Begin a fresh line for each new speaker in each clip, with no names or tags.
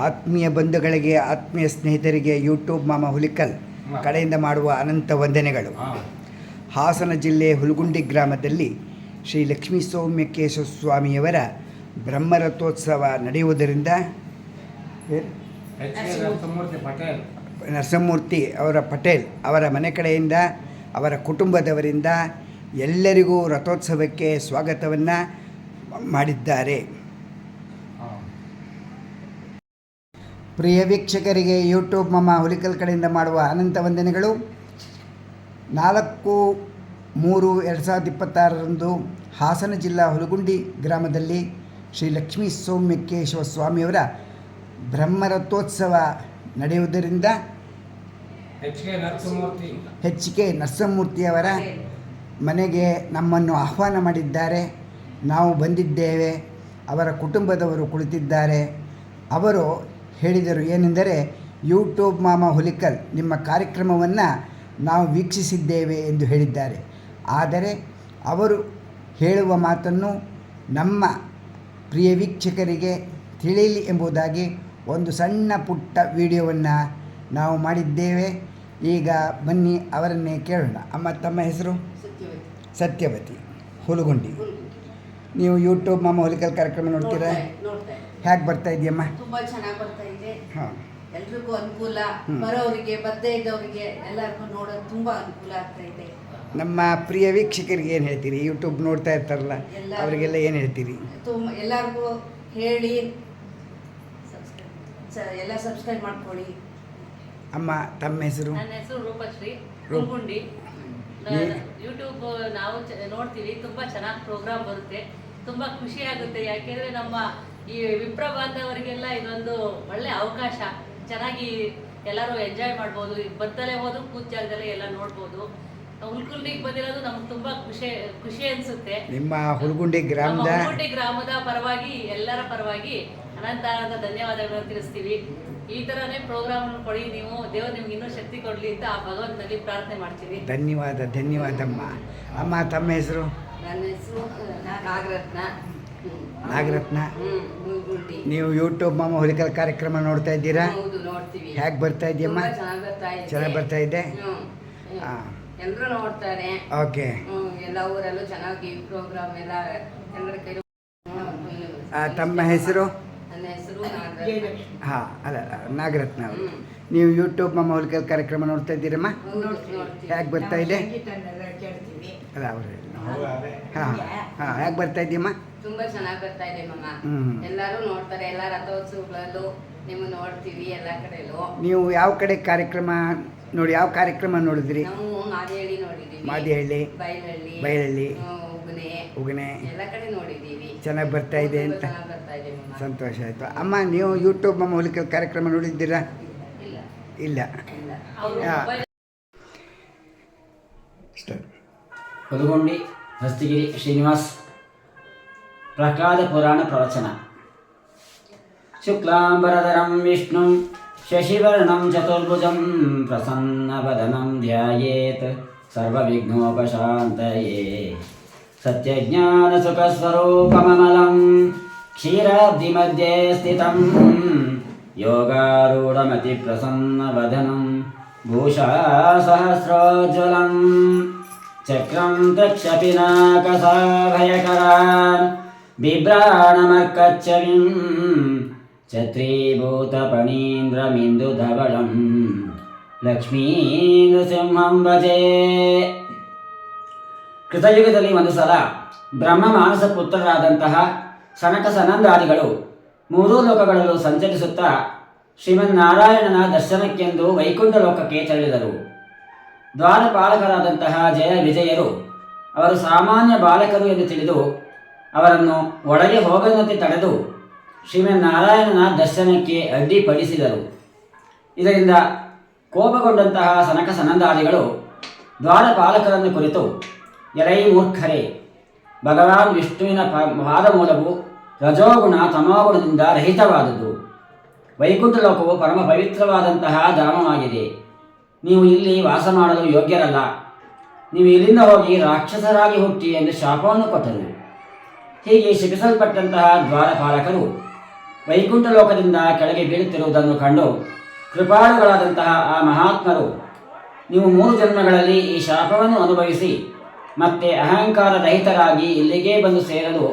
ಆತ್ಮೀಯ ಬಂಧುಗಳಿಗೆ, ಆತ್ಮೀಯ ಸ್ನೇಹಿತರಿಗೆ ಯೂಟ್ಯೂಬ್ ಮಾಮ ಹುಲಿಕಲ್ ಕಡೆಯಿಂದ ಮಾಡುವ ಅನಂತ ವಂದನೆಗಳು. ಹಾಸನ ಜಿಲ್ಲೆ ಹುಲ್ಗುಂಡಿ ಗ್ರಾಮದಲ್ಲಿ ಶ್ರೀ ಲಕ್ಷ್ಮೀ ಸೌಮ್ಯಕೇಶ್ವರ ಸ್ವಾಮಿಯವರ ಬ್ರಹ್ಮರಥೋತ್ಸವ ನಡೆಯುವುದರಿಂದ ನರಸಿಂಹಮೂರ್ತಿ ಅವರ ಪಟೇಲ್ ಅವರ ಮನೆ ಕಡೆಯಿಂದ, ಅವರ ಕುಟುಂಬದವರಿಂದ ಎಲ್ಲರಿಗೂ ರಥೋತ್ಸವಕ್ಕೆ ಸ್ವಾಗತವನ್ನು ಮಾಡಿದ್ದಾರೆ. ಪ್ರಿಯ ವೀಕ್ಷಕರಿಗೆ ಯೂಟ್ಯೂಬ್ ಮಾಮ ಹುಲಿಕಲ್ ಕಡೆಯಿಂದ ಮಾಡುವ ಅನಂತ ವಂದನೆಗಳು. 4/3/2026 ಹಾಸನ ಜಿಲ್ಲಾ ಹುಲಗುಂಡಿ ಗ್ರಾಮದಲ್ಲಿ ಶ್ರೀ ಲಕ್ಷ್ಮೀ ಸೌಮ್ಯಕೇಶ್ವರ ಸ್ವಾಮಿಯವರ ಬ್ರಹ್ಮರಥೋತ್ಸವ ನಡೆಯುವುದರಿಂದ HK ನರಸಿಂಹಮೂರ್ತಿಯವರ ಮನೆಗೆ ನಮ್ಮನ್ನು ಆಹ್ವಾನ ಮಾಡಿದ್ದಾರೆ. ನಾವು ಬಂದಿದ್ದೇವೆ. ಅವರ ಕುಟುಂಬದವರು ಕುಳಿತಿದ್ದಾರೆ. ಅವರು ಹೇಳಿದರು ಏನೆಂದರೆ, ಯೂಟ್ಯೂಬ್ ಮಾಮ ಹುಲಿಕಲ್ ನಿಮ್ಮ ಕಾರ್ಯಕ್ರಮವನ್ನು ನಾವು ವೀಕ್ಷಿಸಿದ್ದೇವೆ ಎಂದು ಹೇಳಿದ್ದಾರೆ. ಆದರೆ ಅವರು ಹೇಳುವ ಮಾತನ್ನು ನಮ್ಮ ಪ್ರಿಯ ವೀಕ್ಷಕರಿಗೆ ತಿಳಿಯಲಿ ಎಂಬುದಾಗಿ ಒಂದು ಸಣ್ಣ ಪುಟ್ಟ ವಿಡಿಯೋವನ್ನು ನಾವು ಮಾಡಿದ್ದೇವೆ. ಈಗ ಬನ್ನಿ ಅವರನ್ನೇ ಕೇಳೋಣ. ಅಮ್ಮ, ತಮ್ಮ ಹೆಸರು? ಸತ್ಯವತಿ, ಹುಲಗುಂಡಿ. ನೀವು ಯೂಟ್ಯೂಬ್ ಮಾಮ ಹುಲಿಕಲ್ ಕಾರ್ಯಕ್ರಮ ನೋಡ್ತೀರಾ? ಹೇಗೆ ಬರ್ತಾ ಇದೆಯಮ್ಮ?
ತುಂಬ ಚೆನ್ನಾಗಿ ಬರ್ತಾ ಇದೆ. ಎಲ್ರಿಗೂ ಅನುಕೂಲ, ಬರೋರಿಗೆ ಬರದೇ ಇದ್ದವರಿಗೆ ಎಲ್ಲರಿಗೂ ನೋಡೋದು ತುಂಬ ಅನುಕೂಲ ಆಗ್ತಾ ಇದೆ.
ನಮ್ಮ ಪ್ರಿಯ ವೀಕ್ಷಕರಿಗೆ ಏನು ಹೇಳ್ತೀರಿ? ಯೂಟ್ಯೂಬ್ ನೋಡ್ತಾ ಇರ್ತಾರಲ್ಲ, ಅವರಿಗೆಲ್ಲ ಏನು ಹೇಳ್ತೀರಿ?
ಎಲ್ಲರಿಗೂ ಹೇಳಿ ಎಲ್ಲ ಸಬ್ಸ್ಕ್ರೈಬ್ ಮಾಡ್ಕೊಳ್ಳಿ.
ಅಮ್ಮ, ತಮ್ಮ ಹೆಸರು?
ನನ್ನ ಹೆಸರು ರೂಪಶ್ರೀ, ಹುಲ್ಗುಂಡಿ. ಯೂಟ್ಯೂಬ್ ನಾವು ನೋಡ್ತೀವಿ. ತುಂಬ ಚೆನ್ನಾಗಿ ಪ್ರೋಗ್ರಾಮ್ ಬರುತ್ತೆ. ತುಂಬ ಖುಷಿ ಆಗುತ್ತೆ. ಯಾಕೆಂದರೆ ನಮ್ಮ ಈ ವಿಪ್ರ ಬಾಂಧವರಿಗೆಲ್ಲ ಇದೊಂದು ಒಳ್ಳೆ ಅವಕಾಶ. ಚೆನ್ನಾಗಿ ಎಲ್ಲರೂ ಎಂಜಾಯ್ ಮಾಡ್ಬೋದು. ಬರ್ತಲೇ ಹೋದ್ರು ಕೂತ್ ಜಾಗದಲ್ಲೇ ಎಲ್ಲ ನೋಡ್ಬೋದು. ಹುಲ್ಗುಂಡಿಗೆ ಬಂದಿರೋದು ನಮ್ಗೆ ತುಂಬ ಖುಷಿ ಅನಿಸುತ್ತೆ.
ನಿಮ್ಮ ಹುಲ್ಗುಂಡಿ
ಗ್ರಾಮದ ಪರವಾಗಿ, ಎಲ್ಲರ ಪರವಾಗಿ ಅನಂತ ಧನ್ಯವಾದಗಳನ್ನು ತಿಳಿಸ್ತೀವಿ. ಈ ಥರನೇ ಪ್ರೋಗ್ರಾಮ್ ಕೊಡಿ ನೀವು. ದೇವರು ನಿಮ್ಗೆ ಇನ್ನೂ ಶಕ್ತಿ ಕೊಡಲಿ ಅಂತ ಆ ಭಗವಂತನಲ್ಲಿ ಪ್ರಾರ್ಥನೆ ಮಾಡ್ತೀವಿ.
ಧನ್ಯವಾದಮ್ಮ. ಅಮ್ಮ, ತಮ್ಮ ಹೆಸರು?
ನನ್ನ ಹೆಸರು
ನಾಗರತ್ನ. ನೀವು ಯೂಟ್ಯೂಬ್ ಮಾಮ ಹುಲಿಕಲ್ ಕಾರ್ಯಕ್ರಮ ನೋಡ್ತಾ ಇದ್ದೀರಾ?
ನೋಡ್ತೀವಿ.
ಹೇಗೆ ಬರ್ತಾ ಇದೆಯಮ್ಮ? ಚೆನ್ನಾಗಿ ಬರ್ತಾ ಇದೆ.
ಎಲ್ಲರೂ ನೋಡ್ತಾರೆ.
ಓಕೆ.
ಎಲ್ಲ ಊರಲ್ಲೂ ಚೆನ್ನಾಗಿ ಪ್ರೋಗ್ರಾಮ್ ಎಲ್ಲ ಎಲ್ಲರ ಕೈ.
ತಮ್ಮ ಹೆಸರು?
ನನ್ನ ಹೆಸರು
ನಾಗರತ್ನ ಅವರು. ನೀವು ಯೂಟ್ಯೂಬ್ ಮಾಮ ಹುಲಿಕಲ್ ಕಾರ್ಯಕ್ರಮ ನೋಡ್ತಾ ಇದ್ದೀರಮ್ಮ? ಹೇಗೆ ಬರ್ತಾ ಇದೆ? ಅಲ್ಲ ಅವರು ಹೇಗೆ ಬರ್ತಾ ಇದೆಯಮ್ಮ?
ತುಂಬಾ ಚೆನ್ನಾಗಿ ಬರ್ತಾ ಇದೆ ಮಾಮ. ಎಲ್ಲರೂ ನೋಡ್ತಾರೆ. ಎಲ್ಲ ರಥೋತ್ಸವಗಳಲ್ಲೂ ನೀವು ನೋಡ್ತೀವಿ ಎಲ್ಲ ಕಡೆಯಲ್ಲೂ.
ನೀವು ಯಾವ ಕಡೆ ಕಾರ್ಯಕ್ರಮ ನೋಡಿದ್ರಿ?
ನಾವು ಮಾದಿಹಳ್ಳಿ ನೋಡಿದ್ದೀವಿ.
ಮಾದಿಹಳ್ಳಿ, ಬೈಲಹಳ್ಳಿ, ಉಗನೆ
ಎಲ್ಲ ಕಡೆ ನೋಡಿದ್ದೀವಿ. ಚೆನ್ನಾಗಿ
ಬರ್ತಾ ಇದೆ ಅಂತ
ಬರ್ತಾ ಇದೆ ಮಾಮ.
ಸಂತೋಷ ಆಯಿತು. ಅಮ್ಮ, ನೀವು ಯೂಟ್ಯೂಬ್ ಮಾಮ ಹುಲಿಕಲ್ ಕಾರ್ಯಕ್ರಮ ನೋಡಿದ್ದೀರಾ? ಇಲ್ಲ.
ಹುಲಗುಂಡಿ ಹಸ್ತಿಗಿರಿ ಶ್ರೀನಿವಾಸ್. ಪ್ರಹ್ಲಾದ ಪುರಾಣ ಪ್ರವಚನ. ಶುಕ್ಲಾಂಬರಧರಂ ವಿಷ್ಣುಂ ಶಶಿವರ್ಣಂ ಚತುರ್ಭುಜಂ ಪ್ರಸನ್ನವದನಂ ಧ್ಯಾಯೇತ್ ಸರ್ವವಿಘ್ನೋಪಶಾಂತಯೇ. ಸತ್ಯಜ್ಞಾನಸುಖಸ್ವರೂಪಮಮಲಂ ಕ್ಷೀರಾಬ್ಧಿಮಧ್ಯೆ ಸ್ಥಿತಂ ಯೋಗಾರೂಢಮತಿಪ್ರಸನ್ನವದನಂ ಭೂಷಾ ಸಹಸ್ರೋಜ್ವಲಂ ಚಕ್ರಂ ತಕ್ಷಪಿನಾಕಸಾಭಯಕರಾನ್ ಬಿಭ್ರಾಣಮರ್ಕಚ್ಚವಿಂ ಛತ್ರೀಭೂತಪಣೀಂದ್ರಮಿಂದುಧವಳಂ ಲಕ್ಷ್ಮೀನೃಸಿಂಹಂ ಭಜೆ. ಕೃತಯುಗದಲ್ಲಿ ಒಂದು ಸಲ ಬ್ರಹ್ಮ ಮಾನಸ ಪುತ್ರರಾದಂತಹ ಸನಕ ಸನಂದಾದಿಗಳು ಮೂರೂ ಲೋಕಗಳಲ್ಲೂ ಸಂಚರಿಸುತ್ತಾ ಶ್ರೀಮನ್ನಾರಾಯಣನ ದರ್ಶನಕ್ಕೆಂದು ವೈಕುಂಠ ಲೋಕಕ್ಕೆ ತೆರಳಿದರು. ದ್ವಾರಪಾಲಕರಾದಂತಹ ಜಯ ವಿಜಯರು ಅವರು ಸಾಮಾನ್ಯ ಬಾಲಕರು ಎಂದು ತಿಳಿದು ಅವರನ್ನು ಒಳಗೆ ಹೋಗದಂತೆ ತಡೆದು ಶ್ರೀಮನ್ನಾರಾಯಣನ ದರ್ಶನಕ್ಕೆ ಅಡ್ಡಿಪಡಿಸಿದರು. ಇದರಿಂದ ಕೋಪಗೊಂಡಂತಹ ಸನಕ ಸನಂದಾದಿಗಳು ದ್ವಾರಪಾಲಕರನ್ನು ಕುರಿತು, ಎಲೈ ಮೂರ್ಖರೇ, ಭಗವಾನ್ ವಿಷ್ಣುವಿನ ಪಾದಮೂಲವು ರಜೋಗುಣ ತಮೋಗುಣದಿಂದ ರಹಿತವಾದುದು. ವೈಕುಂಠ ಲೋಕವು ಪರಮ ಪವಿತ್ರವಾದಂತಹ ಧಾಮವಾಗಿದೆ. ನೀವು ಇಲ್ಲಿ ವಾಸ ಮಾಡಲು ಯೋಗ್ಯರಲ್ಲ. ನೀವು ಇಲ್ಲಿಂದ ಹೋಗಿ ರಾಕ್ಷಸರಾಗಿ ಹುಟ್ಟಿ ಎಂದು ಶಾಪವನ್ನು ಕೊಟ್ಟರು. ಹೀಗೆ ಶಪಿಸಲ್ಪಟ್ಟಂತಹ ದ್ವಾರಪಾಲಕರು ವೈಕುಂಠ ಲೋಕದಿಂದ ಕೆಳಗೆ ಬೀಳುತ್ತಿರುವುದನ್ನು ಕಂಡು ಕೃಪಾಳುಗಳಾದಂತಹ ಆ ಮಹಾತ್ಮರು, ನೀವು 3 ಜನ್ಮಗಳಲ್ಲಿ ಈ ಶಾಪವನ್ನು ಅನುಭವಿಸಿ ಮತ್ತೆ ಅಹಂಕಾರ ರಹಿತರಾಗಿ ಇಲ್ಲಿಗೆ ಬಂದು ಸೇರಲು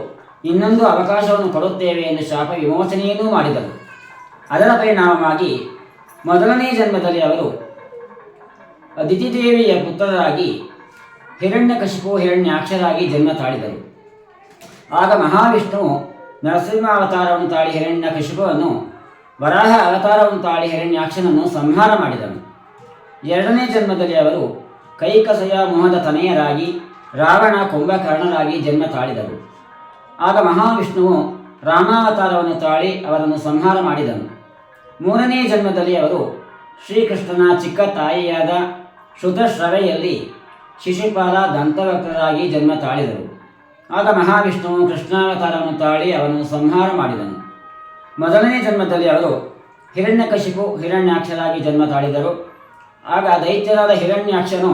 ಇನ್ನೊಂದು ಅವಕಾಶವನ್ನು ಕೊಡುತ್ತೇವೆ ಎಂದು ಶಾಪ ವಿಮೋಚನೆಯನ್ನೂ ಮಾಡಿದರು. ಅದರ ಪರಿಣಾಮವಾಗಿ ಮೊದಲನೇ ಜನ್ಮದಲ್ಲಿ ಅವರು ಅದಿತಿದೇವಿಯ ಪುತ್ರರಾಗಿ ಹಿರಣ್ಯಕಶಿಪು ಹಿರಣ್ಯಾಕ್ಷರಾಗಿ ಜನ್ಮ ತಾಳಿದರು. ಆಗ ಮಹಾವಿಷ್ಣುವು ನರಸಿಂಹ ಅವತಾರವನ್ನು ತಾಳಿ ಹಿರಣ್ಯಕಶಿಪುವನ್ನು, ವರಾಹ ಅವತಾರವನ್ನು ತಾಳಿ ಹಿರಣ್ಯಾಕ್ಷನನ್ನು ಸಂಹಾರ ಮಾಡಿದನು. 2ನೇ ಜನ್ಮದಲ್ಲಿ ಅವರು ಕೈಕಸಯ ಮೋಹದ ತನೆಯರಾಗಿ ರಾವಣ ಕುಂಭಕರ್ಣರಾಗಿ ಜನ್ಮ ತಾಳಿದರು. ಆಗ ಮಹಾವಿಷ್ಣುವು ರಾಮಾವತಾರವನ್ನು ತಾಳಿ ಅವರನ್ನು ಸಂಹಾರ ಮಾಡಿದನು. 3ನೇ ಜನ್ಮದಲ್ಲಿ ಅವರು ಶ್ರೀಕೃಷ್ಣನ ಚಿಕ್ಕ ತಾಯಿಯಾದ ಶುದ್ಧಶ್ರವೆಯಲ್ಲಿ ಶಿಶುಪಾಲ ದಂತವಕ್ರರಾಗಿ ಜನ್ಮ ತಾಳಿದರು. ಆಗ ಮಹಾವಿಷ್ಣುವು ಕೃಷ್ಣಾವತಾರವನ್ನು ತಾಳಿ ಅವರನ್ನು ಸಂಹಾರ ಮಾಡಿದನು. 1ನೇ ಜನ್ಮದಲ್ಲಿ ಅವರು ಹಿರಣ್ಯಕಶಿಪು ಹಿರಣ್ಯಾಕ್ಷರಾಗಿ ಜನ್ಮ ತಾಳಿದರು. ಆಗ ದೈತ್ಯರಾದ ಹಿರಣ್ಯಾಕ್ಷನು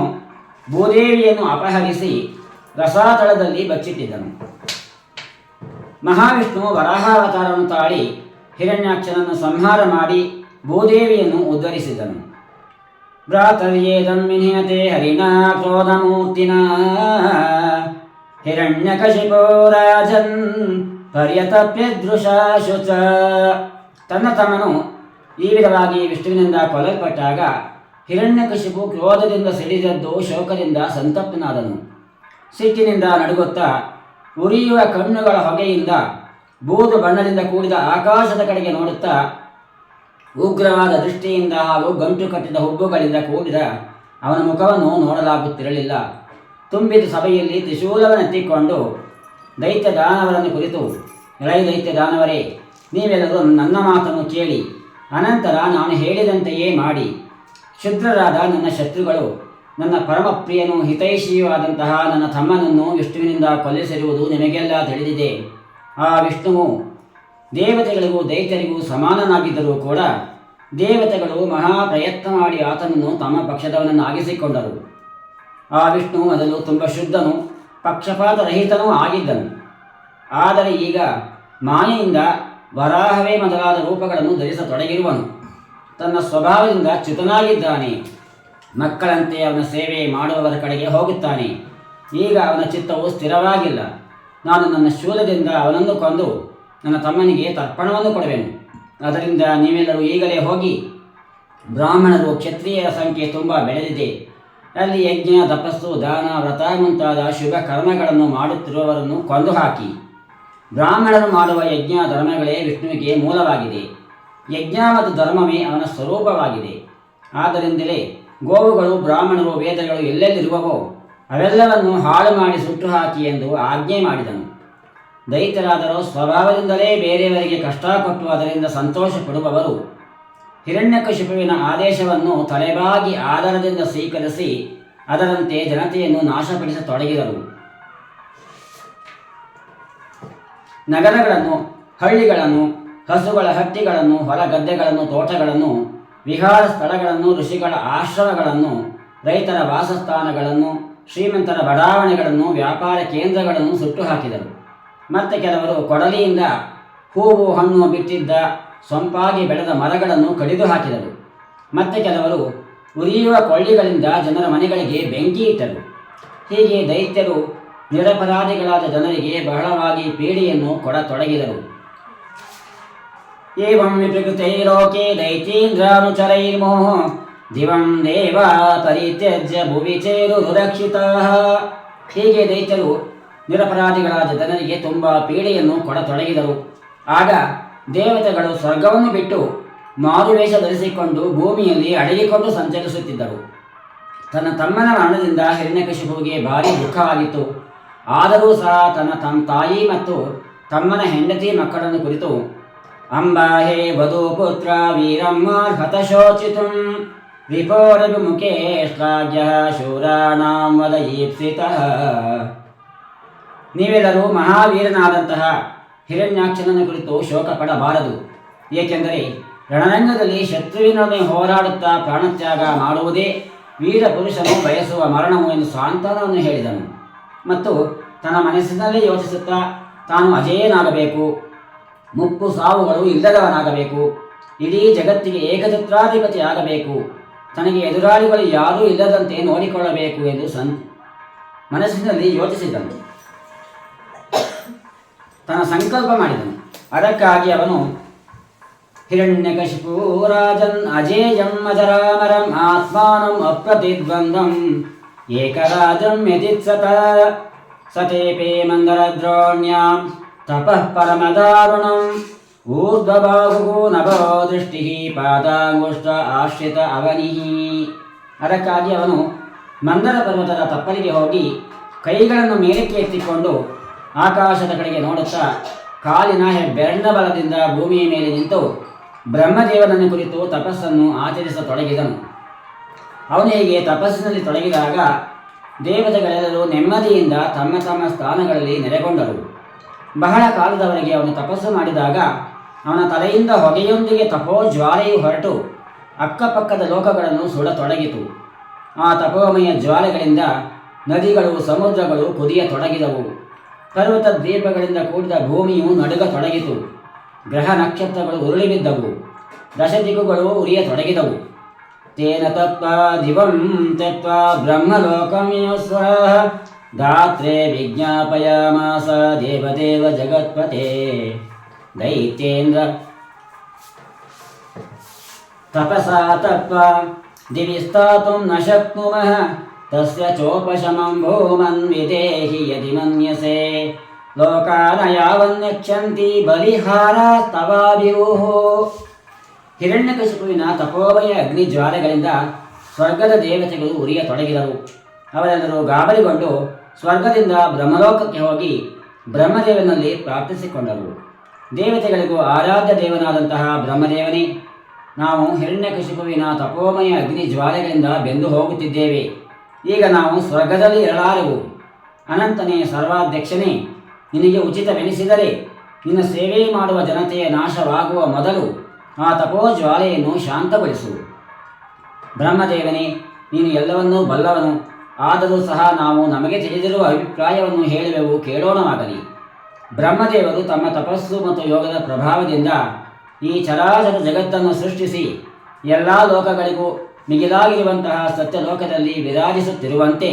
ಭೂದೇವಿಯನ್ನು ಅಪಹರಿಸಿ ರಸಾತಳದಲ್ಲಿ ಬಚ್ಚಿಟ್ಟಿದ್ದನು. ಮಹಾವಿಷ್ಣುವು ವರಾಹಾವತಾರವನ್ನು ತಾಳಿ ಹಿರಣ್ಯಾಕ್ಷನನ್ನು ಸಂಹಾರ ಮಾಡಿ ಭೂದೇವಿಯನ್ನು ಉದ್ಧರಿಸಿದನು. ಭ್ರಾತರ್ಯೇದಂ ವಿನಿಯತೆ ಹರಿಣಾ ಕ್ರೋಧಮೂರ್ತಿನ ಹಿರಣ್ಯಕಶಿಪೋ ರಾಜನ್ ಪರ್ಯತಪ್ಯದೃಶಾಶುಚ. ತನ್ನ ತಮ್ಮನು ಈ ವಿಧವಾಗಿ ವಿಷ್ಣುವಿನಿಂದ ಕೊಲ್ಲಲ್ಪಟ್ಟಾಗ ಹಿರಣ್ಯಕಶಿಪು ಕ್ರೋಧದಿಂದ ಸಿಡಿದದ್ದು ಶೋಕದಿಂದ ಸಂತಪ್ತನಾದನು. ಸಿಟ್ಟಿನಿಂದ ನಡುಗುತ್ತಾ ಉರಿಯುವ ಕಣ್ಣುಗಳ ಹೊಗೆಯಿಂದ ಬೂದು ಬಣ್ಣದಿಂದ ಕೂಡಿದ ಆಕಾಶದ ಕಡೆಗೆ ನೋಡುತ್ತಾ ಉಗ್ರವಾದ ದೃಷ್ಟಿಯಿಂದ ಹಾಗೂ ಗಂಟು ಕಟ್ಟಿದ ಹುಬ್ಬುಗಳಿಂದ ಕೂಡಿದ ಅವನ ಮುಖವನ್ನು ನೋಡಲಾಗುತ್ತಿರಲಿಲ್ಲ. ತುಂಬಿದ ಸಭೆಯಲ್ಲಿ ತ್ರಿಶೂಲವನ್ನೆತ್ತಿಕೊಂಡು ದೈತ್ಯ ದಾನವರನ್ನು ಕುರಿತು, ಎಳೈ ದೈತ್ಯ ದಾನವರೇ, ನೀವೆಲ್ಲರೂ ನನ್ನ ಮಾತನ್ನು ಕೇಳಿ ಅನಂತರ ನಾನು ಹೇಳಿದಂತೆಯೇ ಮಾಡಿ. ಕ್ಷುದ್ರರಾದ ನನ್ನ ಶತ್ರುಗಳು ನನ್ನ ಪರಮಪ್ರಿಯನೂ ಹಿತೈಷಿಯೂ ಆದಂತಹ ನನ್ನ ತಮ್ಮನನ್ನು ವಿಷ್ಣುವಿನಿಂದ ಕೊಲ್ಲಿಸಿರುವುದು ನಿಮಗೆಲ್ಲ ತಿಳಿದಿದೆ. ಆ ವಿಷ್ಣುವು ದೇವತೆಗಳಿಗೂ ದೈತ್ಯರಿಗೂ ಸಮಾನನಾಗಿದ್ದರೂ ಕೂಡ ದೇವತೆಗಳು ಮಹಾಪ್ರಯತ್ನ ಮಾಡಿ ಆತನನ್ನು ತಮ್ಮ ಪಕ್ಷದವನನ್ನಾಗಿಸಿಕೊಂಡರು. ಆ ವಿಷ್ಣು ಮೊದಲು ತುಂಬ ಶುದ್ಧನೂ ಪಕ್ಷಪಾತರಹಿತನೂ ಆಗಿದ್ದನು. ಆದರೆ ಈಗ ಮಾಯೆಯಿಂದ ವರಾಹವೇ ಮೊದಲಾದ ರೂಪಗಳನ್ನು ಧರಿಸತೊಡಗಿರುವನು. ತನ್ನ ಸ್ವಭಾವದಿಂದ ಚ್ಯುತನಾಗಿದ್ದಾನೆ. ಮಕ್ಕಳಂತೆ ಅವನ ಸೇವೆ ಮಾಡುವವರ ಕಡೆಗೆ ಹೋಗುತ್ತಾನೆ. ಈಗ ಅವನ ಚಿತ್ತವು ಸ್ಥಿರವಾಗಿಲ್ಲ. ನಾನು ನನ್ನ ಶೂಲದಿಂದ ಅವನನ್ನು ಕೊಂದು ನನ್ನ ತಮ್ಮನಿಗೆ ತರ್ಪಣವನ್ನು ಕೊಡುವೆನು. ಅದರಿಂದ ನೀವೆಲ್ಲರೂ ಈಗಲೇ ಹೋಗಿ, ಬ್ರಾಹ್ಮಣರು ಕ್ಷತ್ರಿಯರ ಸಂಖ್ಯೆ ತುಂಬ ಬೆಳೆದಿದೆ, ಅಲ್ಲಿ ಯಜ್ಞ ತಪಸ್ಸು ದಾನ ವ್ರತ ಮುಂತಾದ ಶುಭ ಕರ್ಮಗಳನ್ನು ಮಾಡುತ್ತಿರುವವರನ್ನು ಕೊಂದು ಹಾಕಿ. ಬ್ರಾಹ್ಮಣರು ಮಾಡುವ ಯಜ್ಞ ಧರ್ಮಗಳೇ ವಿಷ್ಣುವಿಗೆ ಮೂಲವಾಗಿದೆ. ಯಜ್ಞ ಮತ್ತು ಧರ್ಮವೇ ಅವನ ಸ್ವರೂಪವಾಗಿದೆ. ಆದ್ದರಿಂದಲೇ ಗೋವುಗಳು ಬ್ರಾಹ್ಮಣರು ವೇದಗಳು ಎಲ್ಲೆಲ್ಲಿರುವವೋ ಅವೆಲ್ಲವನ್ನು ಹಾಳು ಮಾಡಿ ಸುಟ್ಟು ಹಾಕಿ ಎಂದು ಆಜ್ಞೆ ಮಾಡಿದನು. ದೈತ್ಯರಾದರೂ ಸ್ವಭಾವದಿಂದಲೇ ಬೇರೆಯವರಿಗೆ ಕಷ್ಟ ಕೊಟ್ಟು ಅದರಿಂದ ಸಂತೋಷ ಪಡುವವರು ಹಿರಣ್ಯಕಶಿಪುವಿನ ಆದೇಶವನ್ನು ತಲೆಬಾಗಿ ಆದರದಿಂದ ಸ್ವೀಕರಿಸಿ ಅದರಂತೆ ಜನತೆಯನ್ನು ನಾಶಪಡಿಸತೊಡಗಿದರು. ನಗರಗಳನ್ನು, ಹಳ್ಳಿಗಳನ್ನು, ಹಸುಗಳ ಹಟ್ಟಿಗಳನ್ನು, ಹೊಲ ಗದ್ದೆಗಳನ್ನು, ತೋಟಗಳನ್ನು, ವಿಹಾರ ಸ್ಥಳಗಳನ್ನು, ಋಷಿಗಳ ಆಶ್ರಮಗಳನ್ನು, ರೈತರ ವಾಸಸ್ಥಾನಗಳನ್ನು, ಶ್ರೀಮಂತರ ಬಡಾವಣೆಗಳನ್ನು, ವ್ಯಾಪಾರ ಕೇಂದ್ರಗಳನ್ನು ಸುಟ್ಟು ಹಾಕಿದರು. ಮತ್ತೆ ಕೆಲವರು ಕೊಡಲಿಯಿಂದ ಹೂವು ಹಣ್ಣು ಬಿಟ್ಟಿದ್ದ ಸೊಂಪಾಗಿ ಬೆಳೆದ ಮರಗಳನ್ನು ಕಡಿದು ಹಾಕಿದರು. ಮತ್ತೆ ಕೆಲವರು ಉರಿಯುವ ಕೊಳ್ಳಿಗಳಿಂದ ಜನರ ಮನೆಗಳಿಗೆ ಬೆಂಕಿ ಇಟ್ಟರು. ಹೀಗೆ ದೈತ್ಯರು ನಿರಪರಾಧಿಗಳಾದ ಜನರಿಗೆ ಬಹಳವಾಗಿ ಪೀಡೆಯನ್ನು ಕೊಡತೊಡಗಿದರು. ಏವಂ ವಿಪ್ರಕೃತೈ ಲೋಕೆ ದೈತ್ಯೇಂದ್ರಾನುಚರೈರ್ಮೋಹ ದಿವಂ ದೇವಾ ಪರಿತ್ಯಜ್ಯ ಭುವಿ ಚೇರುರಕ್ಷಿತಃ. ಹೀಗೆ ದೈತ್ಯರು ನಿರಪರಾಧಿಗಳಾದ ಜನರಿಗೆ ತುಂಬ ಪೀಡೆಯನ್ನು ಕೊಡತೊಡಗಿದರು. ಆಗ ದೇವತೆಗಳು ಸ್ವರ್ಗವನ್ನು ಬಿಟ್ಟು ಮಾರುವೇಷ ಧರಿಸಿಕೊಂಡು ಭೂಮಿಯಲ್ಲಿ ಅಡಗಿಕೊಂಡು ಸಂಚರಿಸುತ್ತಿದ್ದರು. ತನ್ನ ತಮ್ಮನ ಮರಣದಿಂದ ಹಿರಣ್ಯಕಶಿಪುವಿಗೆ ಭಾರಿ ದುಃಖವಾಗಿತ್ತು. ಆದರೂ ಸಹ ತನ್ನ ತಾಯಿ ಮತ್ತು ತಮ್ಮನ ಹೆಂಡತಿ ಮಕ್ಕಳನ್ನು ಕುರಿತು ಅಂಬಾಹೇ ವಧು ಪುತ್ರ ವೀರಮ್ಮರ್ಹತ ಶೋಚಿತುಂ ವಿಪೋರಭಿಮುಖೇ ಶ್ಲಾಘ್ಯ ಶೂರಾಣಾಂ ವದಯೀಪ್ಸಿತಃ. ನೀವೆಲ್ಲರೂ ಮಹಾವೀರನಾದಂತಹ ಹಿರಣ್ಯಾಕ್ಷನನ್ನು ಕುರಿತು ಶೋಕ ಪಡಬಾರದು. ಏಕೆಂದರೆ ರಣರಂಗದಲ್ಲಿ ಶತ್ರುವಿನೊಡನೆ ಹೋರಾಡುತ್ತಾ ಪ್ರಾಣತ್ಯಾಗ ಮಾಡುವುದೇ ವೀರ ಪುರುಷನು ಬಯಸುವ ಮರಣವು ಎಂದು ಸಾಂತ್ವನವನ್ನು ಹೇಳಿದನು. ಮತ್ತು ತನ್ನ ಮನಸ್ಸಿನಲ್ಲಿ ಯೋಚಿಸುತ್ತಾ ತಾನು ಅಜೇಯನಾಗಬೇಕು, ಮುಪ್ಪು ಸಾವುಗಳು ಇಲ್ಲದವನಾಗಬೇಕು. ಇಡೀ ಜಗತ್ತಿಗೆ ಏಕಛತ್ರಾಧಿಪತಿ ಆಗಬೇಕು. ತನಗೆ ಎದುರಾಳಿಗಳು ಯಾರೂ ಇಲ್ಲದಂತೆ ನೋಡಿಕೊಳ್ಳಬೇಕು ಎಂದು ಮನಸ್ಸಿನಲ್ಲಿ ಯೋಚಿಸಿದನು. ತನ್ನ ಸಂಕಲ್ಪ ಮಾಡಿದನು. ಅದಕ್ಕಾಗಿ ಅವನು ಹಿರಣ್ಯಕಶಿಪು ರಾಜನ್ ಅಜೇಯಂ ಅಜರಾಮರಂ ಆತ್ಮಾನಂ ಅಪ್ರತಿದ್ವಂದ್ವಂ ಏಕರಾಜಂ ಯಜಿತ್ಸತ ಸತೇಪೇ ಮಂದರದ್ರೋಣ್ಯಾಂ ತಪಃ ಪರಮದಾರುಣಂ ಊರ್ಧ್ವಬಾಹು ನಭೋ ದೃಷ್ಟಿ ಪಾದಾಂಗುಷ್ಟ ಆಶ್ರಿತ ಅವನಿಹಿ. ಅದಕ್ಕಾಗಿ ಅವನು ಮಂದರ ಪರ್ವತದ ತಪ್ಪಲಿಗೆ ಹೋಗಿ ಕೈಗಳನ್ನು ಮೇಲಕ್ಕೆ ಎತ್ತಿಕೊಂಡು ಆಕಾಶದ ಕಡೆಗೆ ನೋಡುತ್ತಾ ಕಾಲಿನ ಬೆರಳಿನ ಬಲದಿಂದ ಭೂಮಿಯ ಮೇಲೆ ನಿಂತು ಬ್ರಹ್ಮದೇವನನ್ನು ಕುರಿತು ತಪಸ್ಸನ್ನು ಆಚರಿಸತೊಡಗಿದನು. ಅವನು ಹೀಗೆ ತಪಸ್ಸಿನಲ್ಲಿ ತೊಡಗಿದಾಗ ದೇವತೆಗಳೆಲ್ಲರೂ ನೆಮ್ಮದಿಯಿಂದ ತಮ್ಮ ತಮ್ಮ ಸ್ಥಾನಗಳಲ್ಲಿ ನೆಲೆಗೊಂಡರು. ಬಹಳ ಕಾಲದವರೆಗೆ ಅವನು ತಪಸ್ಸು ಮಾಡಿದಾಗ ಅವನ ತಲೆಯಿಂದ ಹೊಗೆಯೊಂದಿಗೆ ತಪೋಜ್ವಾಲೆಯು ಹೊರಟು ಅಕ್ಕಪಕ್ಕದ ಲೋಕಗಳನ್ನು ಸುಡತೊಡಗಿತು. ಆ ತಪೋಮಯ ಜ್ವಾಲೆಗಳಿಂದ ನದಿಗಳು, ಸಮುದ್ರಗಳು ಕುದಿಯತೊಡಗಿದವು. ಪರ್ವತ ದ್ವೀಪಗಳಿಂದ ಕೂಡಿದ ಭೂಮಿಯು ನಡುಗತೊಡಗಿತು. ಗ್ರಹ ನಕ್ಷತ್ರಗಳು ಉರುಳಿ ಬಿದ್ದವು. ದಶದಿಕ್ಕುಗಳು ಉರಿಯತೊಡಗಿದವು. ತೇನ ತತ್ವಾ ದಿವಂ ತ್ಯಕ್ವಾ ಬ್ರಹ್ಮಲೋಕಂ ಯೋಸ್ವರಃ ದಾತ್ರೆ ವಿಜ್ಞಾಪಯಾಮಾಸ ದೇವದೇವ ಜಗತ್ಪತೆ. ದೈತ್ಯೇಂದ್ರ ತಪಸಾ ತತ್ವಾ ದಿವಿ ಸ್ಥಾತುಂ ನ ಶಕ್ನುಮಃ ತಸ್ಯ ಚೋಪಶಮಂ ಭೂಮನ್ ವಿದೇಹಿ ಯದಿ ಮನ್ಯಸೆ ಲೋಕಾನ ಯಾವನ್ಯಕ್ಷಂತಿ ಬಲಿಹಾರಸ್ತವಾಭಿರುಃ. ಹಿರಣ್ಯಕಶಿಪುವಿನ ತಪೋಮಯ ಅಗ್ನಿ ಜ್ವಾಲೆಗಳಿಂದ ಸ್ವರ್ಗದ ದೇವತೆಗಳು ಉರಿಯತೊಡಗಿದರು. ಅವರೆಲ್ಲರೂ ಗಾಬರಿಗೊಂಡು ಸ್ವರ್ಗದಿಂದ ಬ್ರಹ್ಮಲೋಕಕ್ಕೆ ಹೋಗಿ ಬ್ರಹ್ಮದೇವನಲ್ಲಿ ಪ್ರಾರ್ಥಿಸಿಕೊಂಡರು. ದೇವತೆಗಳಿಗೂ ಆರಾಧ್ಯ ದೇವನಾದಂತಹ ಬ್ರಹ್ಮದೇವನೇ, ನಾವು ಹಿರಣ್ಯಕಶಿಪುವಿನ ತಪೋಮಯ ಅಗ್ನಿ ಜ್ವಾಲೆಗಳಿಂದ ಬೆಂದು ಹೋಗುತ್ತಿದ್ದೇವೆ. ಈಗ ನಾವು ಸ್ವರ್ಗದಲ್ಲಿ ಇರಲಾರೆವು. ಅನಂತನೇ, ಸರ್ವಾಧ್ಯಕ್ಷನೇ, ನಿನಗೆ ಉಚಿತವೆನಿಸಿದರೆ ನಿನ್ನ ಸೇವೆ ಮಾಡುವ ಜನತೆಯ ನಾಶವಾಗುವ ಮೊದಲು ಆ ತಪೋಜ್ವಾಲೆಯನ್ನು ಶಾಂತಗೊಳಿಸು. ಬ್ರಹ್ಮದೇವನೇ, ನೀನು ಎಲ್ಲವನ್ನೂ ಬಲ್ಲವನು. ಆದರೂ ಸಹ ನಾವು ನಮಗೆ ತಿಳಿದಿರುವ ಅಭಿಪ್ರಾಯವನ್ನು ಹೇಳುವೆವು, ಕೇಳೋಣವಾಗಲಿ. ಬ್ರಹ್ಮದೇವರು ತಮ್ಮ ತಪಸ್ಸು ಮತ್ತು ಯೋಗದ ಪ್ರಭಾವದಿಂದ ಈ ಚರಾಚರ ಜಗತ್ತನ್ನು ಸೃಷ್ಟಿಸಿ ಎಲ್ಲ ಲೋಕಗಳಿಗೂ ಮಿಗಿಲಾಗಿರುವಂತಹ ಸತ್ಯಲೋಕದಲ್ಲಿ ವಿರಾಜಿಸುತ್ತಿರುವಂತೆ